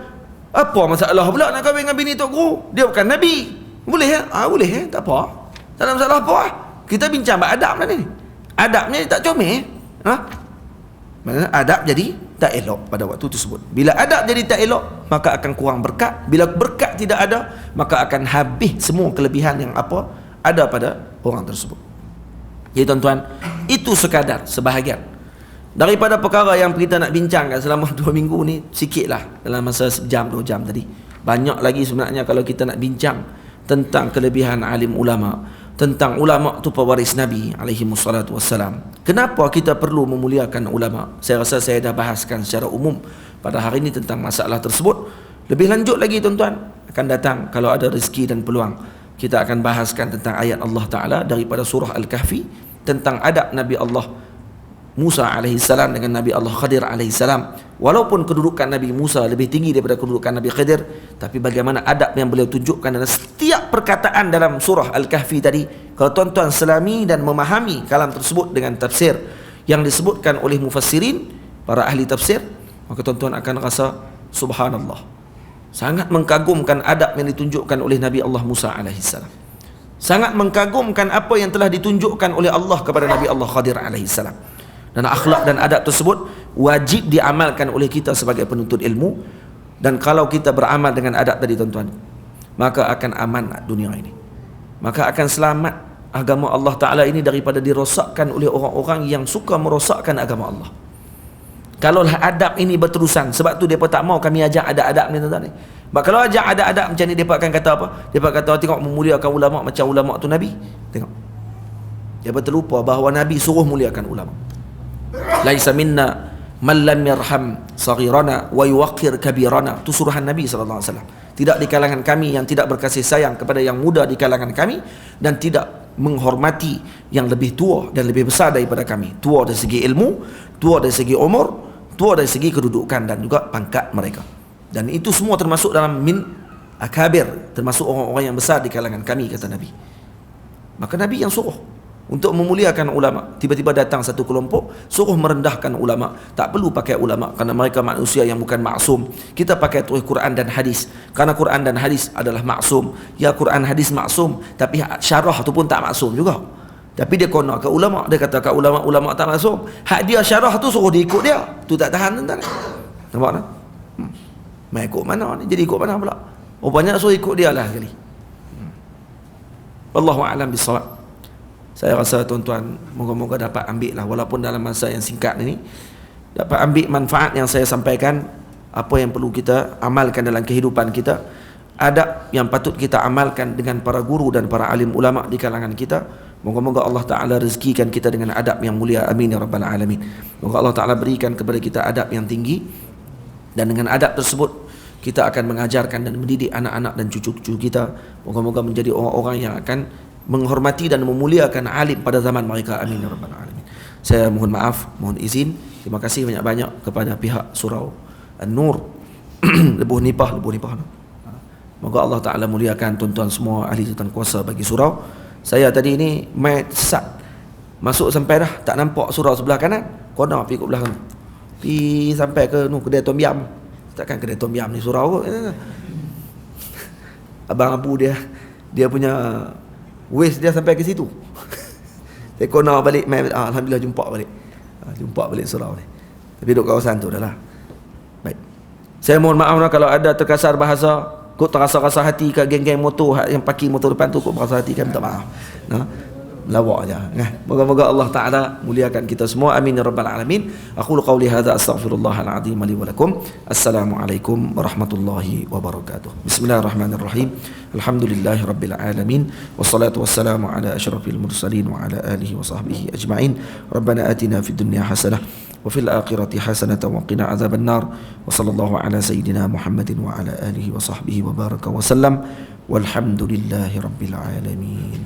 apa masalah pula nak kahwin dengan bini Tok Guru? Dia bukan Nabi. Boleh ya? Boleh ya? Tak apa. Tak ada masalah apa lah. Kita bincang adab lah ni. Adabnya tak comel. Maksudnya adab jadi tak elok pada waktu tersebut. Bila adab jadi tak elok, maka akan kurang berkat. Bila berkat tidak ada, maka akan habis semua kelebihan yang apa ada pada orang tersebut. Jadi tuan-tuan, itu sekadar sebahagian daripada perkara yang kita nak bincangkan selama 2 minggu ni. Sikitlah dalam masa sejam 2 jam tadi. Banyak lagi sebenarnya kalau kita nak bincang tentang kelebihan alim ulama, tentang ulama tu pewaris Nabi alaihi wassalatu wassalam. Kenapa kita perlu memuliakan ulama? Saya rasa saya dah bahaskan secara umum pada hari ini tentang masalah tersebut. Lebih lanjut lagi tuan-tuan, akan datang kalau ada rezeki dan peluang, kita akan bahaskan tentang ayat Allah Ta'ala daripada surah Al-Kahfi tentang adab Nabi Allah Musa alaihi salam dengan Nabi Allah Khadir alaihi salam. Walaupun kedudukan Nabi Musa lebih tinggi daripada kedudukan Nabi Khadir, tapi bagaimana adab yang beliau tunjukkan dalam setiap perkataan dalam surah Al-Kahfi tadi. Kalau tuan-tuan selami dan memahami kalam tersebut dengan tafsir yang disebutkan oleh mufassirin, para ahli tafsir, maka tuan-tuan akan rasa subhanallah, sangat mengagumkan adab yang ditunjukkan oleh Nabi Allah Musa alaihi salam. Sangat mengagumkan apa yang telah ditunjukkan oleh Allah kepada Nabi Allah Khadir alaihi salam. Dan akhlak dan adab tersebut wajib diamalkan oleh kita sebagai penuntut ilmu. Dan kalau kita beramal dengan adab tadi tuan-tuan, maka akan aman dunia ini, maka akan selamat agama Allah Ta'ala ini daripada dirosakkan oleh orang-orang yang suka merosakkan agama Allah. Kalaulah adab ini berterusan, sebab tu mereka tak mau kami ajak adab-adab ni tuan-tuan ni. Sebab kalau ajak adab-adab macam ni, mereka akan kata apa? Mereka kata tengok memuliakan ulama macam ulama tu Nabi. Tengok, mereka terlupa bahawa Nabi suruh muliakan ulama. Laisa minna man lam yarham saghirana wa yuwaqqir kabirana. Itu suruhan Nabi sallallahu alaihi wasallam. Tidak di kalangan kami yang tidak berkasih sayang kepada yang muda di kalangan kami, dan tidak menghormati yang lebih tua dan lebih besar daripada kami. Tua dari segi ilmu, tua dari segi umur, tua dari segi kedudukan dan juga pangkat mereka. Dan itu semua termasuk dalam min akabir, termasuk orang-orang yang besar di kalangan kami, kata Nabi. Maka Nabi yang suruh untuk memuliakan ulama. Tiba-tiba datang satu kelompok suruh merendahkan ulama. Tak perlu pakai ulama kerana mereka manusia yang bukan maksum. Kita pakai terus Quran dan hadis kerana Quran dan hadis adalah maksum. Ya, Quran hadis maksum, tapi syarah tu pun tak maksum juga. Tapi dia kono ke ulama, dia kata ke ulama tak maksum. Hak dia syarah tu suruh dia ikut dia. Tu tak tahan tuan-tuan. Nampak tak? Mai ikut mana ni? Jadi ikut mana pula? Rupanya suruh ikut dia lah sekali. Wallahu a'lam bissawab. Saya rasa tuan-tuan moga-moga dapat ambil lah, walaupun dalam masa yang singkat ini, dapat ambil manfaat yang saya sampaikan, apa yang perlu kita amalkan dalam kehidupan kita, adab yang patut kita amalkan dengan para guru dan para alim ulama di kalangan kita. Moga-moga Allah Ta'ala rezekikan kita dengan adab yang mulia, amin ya rabbal alamin. Moga Allah Ta'ala berikan kepada kita adab yang tinggi, dan dengan adab tersebut kita akan mengajarkan dan mendidik anak-anak dan cucu-cucu kita. Moga-moga menjadi orang-orang yang akan menghormati dan memuliakan alim pada zaman mereka, amin ya rabbal alamin. Saya mohon maaf, mohon izin. Terima kasih banyak-banyak kepada pihak surau An-Nur Lebuh Nipah. Moga Allah Ta'ala muliakan tuan-tuan semua ahli tuan kuasa bagi surau. Saya tadi ni main sesat, masuk sampai dah tak nampak surau sebelah kanan, kena pergi ke belakang, pergi sampai ke kedai Tom Yam. Takkan kedai Tom Yam ni surau kot. Abang Abu dia punya waste dia sampai ke situ. Saya kena balik, alhamdulillah jumpa balik surau ni. Tapi duduk kawasan tu dah lah. Baik, saya mohon maaf kalau ada terkasar bahasa, kok terasa-rasa hati ke geng-geng motor yang parking motor depan tu, kok berasa hati, kan minta maaf. Lawak je. Moga-moga Allah Ta'ala muliakan kita semua, amin ya rabbal alamin. Aqulu qawli hadza astaghfirullahal azim li wa lakum. Assalamualaikum warahmatullahi wabarakatuh. Bismillahirrahmanirrahim. Alhamdulillahi rabbil alamin, wassalatu wassalamu ala asyrafil mursalin wa ala alihi wa sahbihi ajma'in. Rabbana atina fid dunya hasanah wa fil akhirati hasanatan wa qina adzaban nar. Wa sallallahu ala sayyidina Muhammadin wa ala alihi wa sahbihi wa baraka wa sallam. Walhamdulillahi rabbil alamin.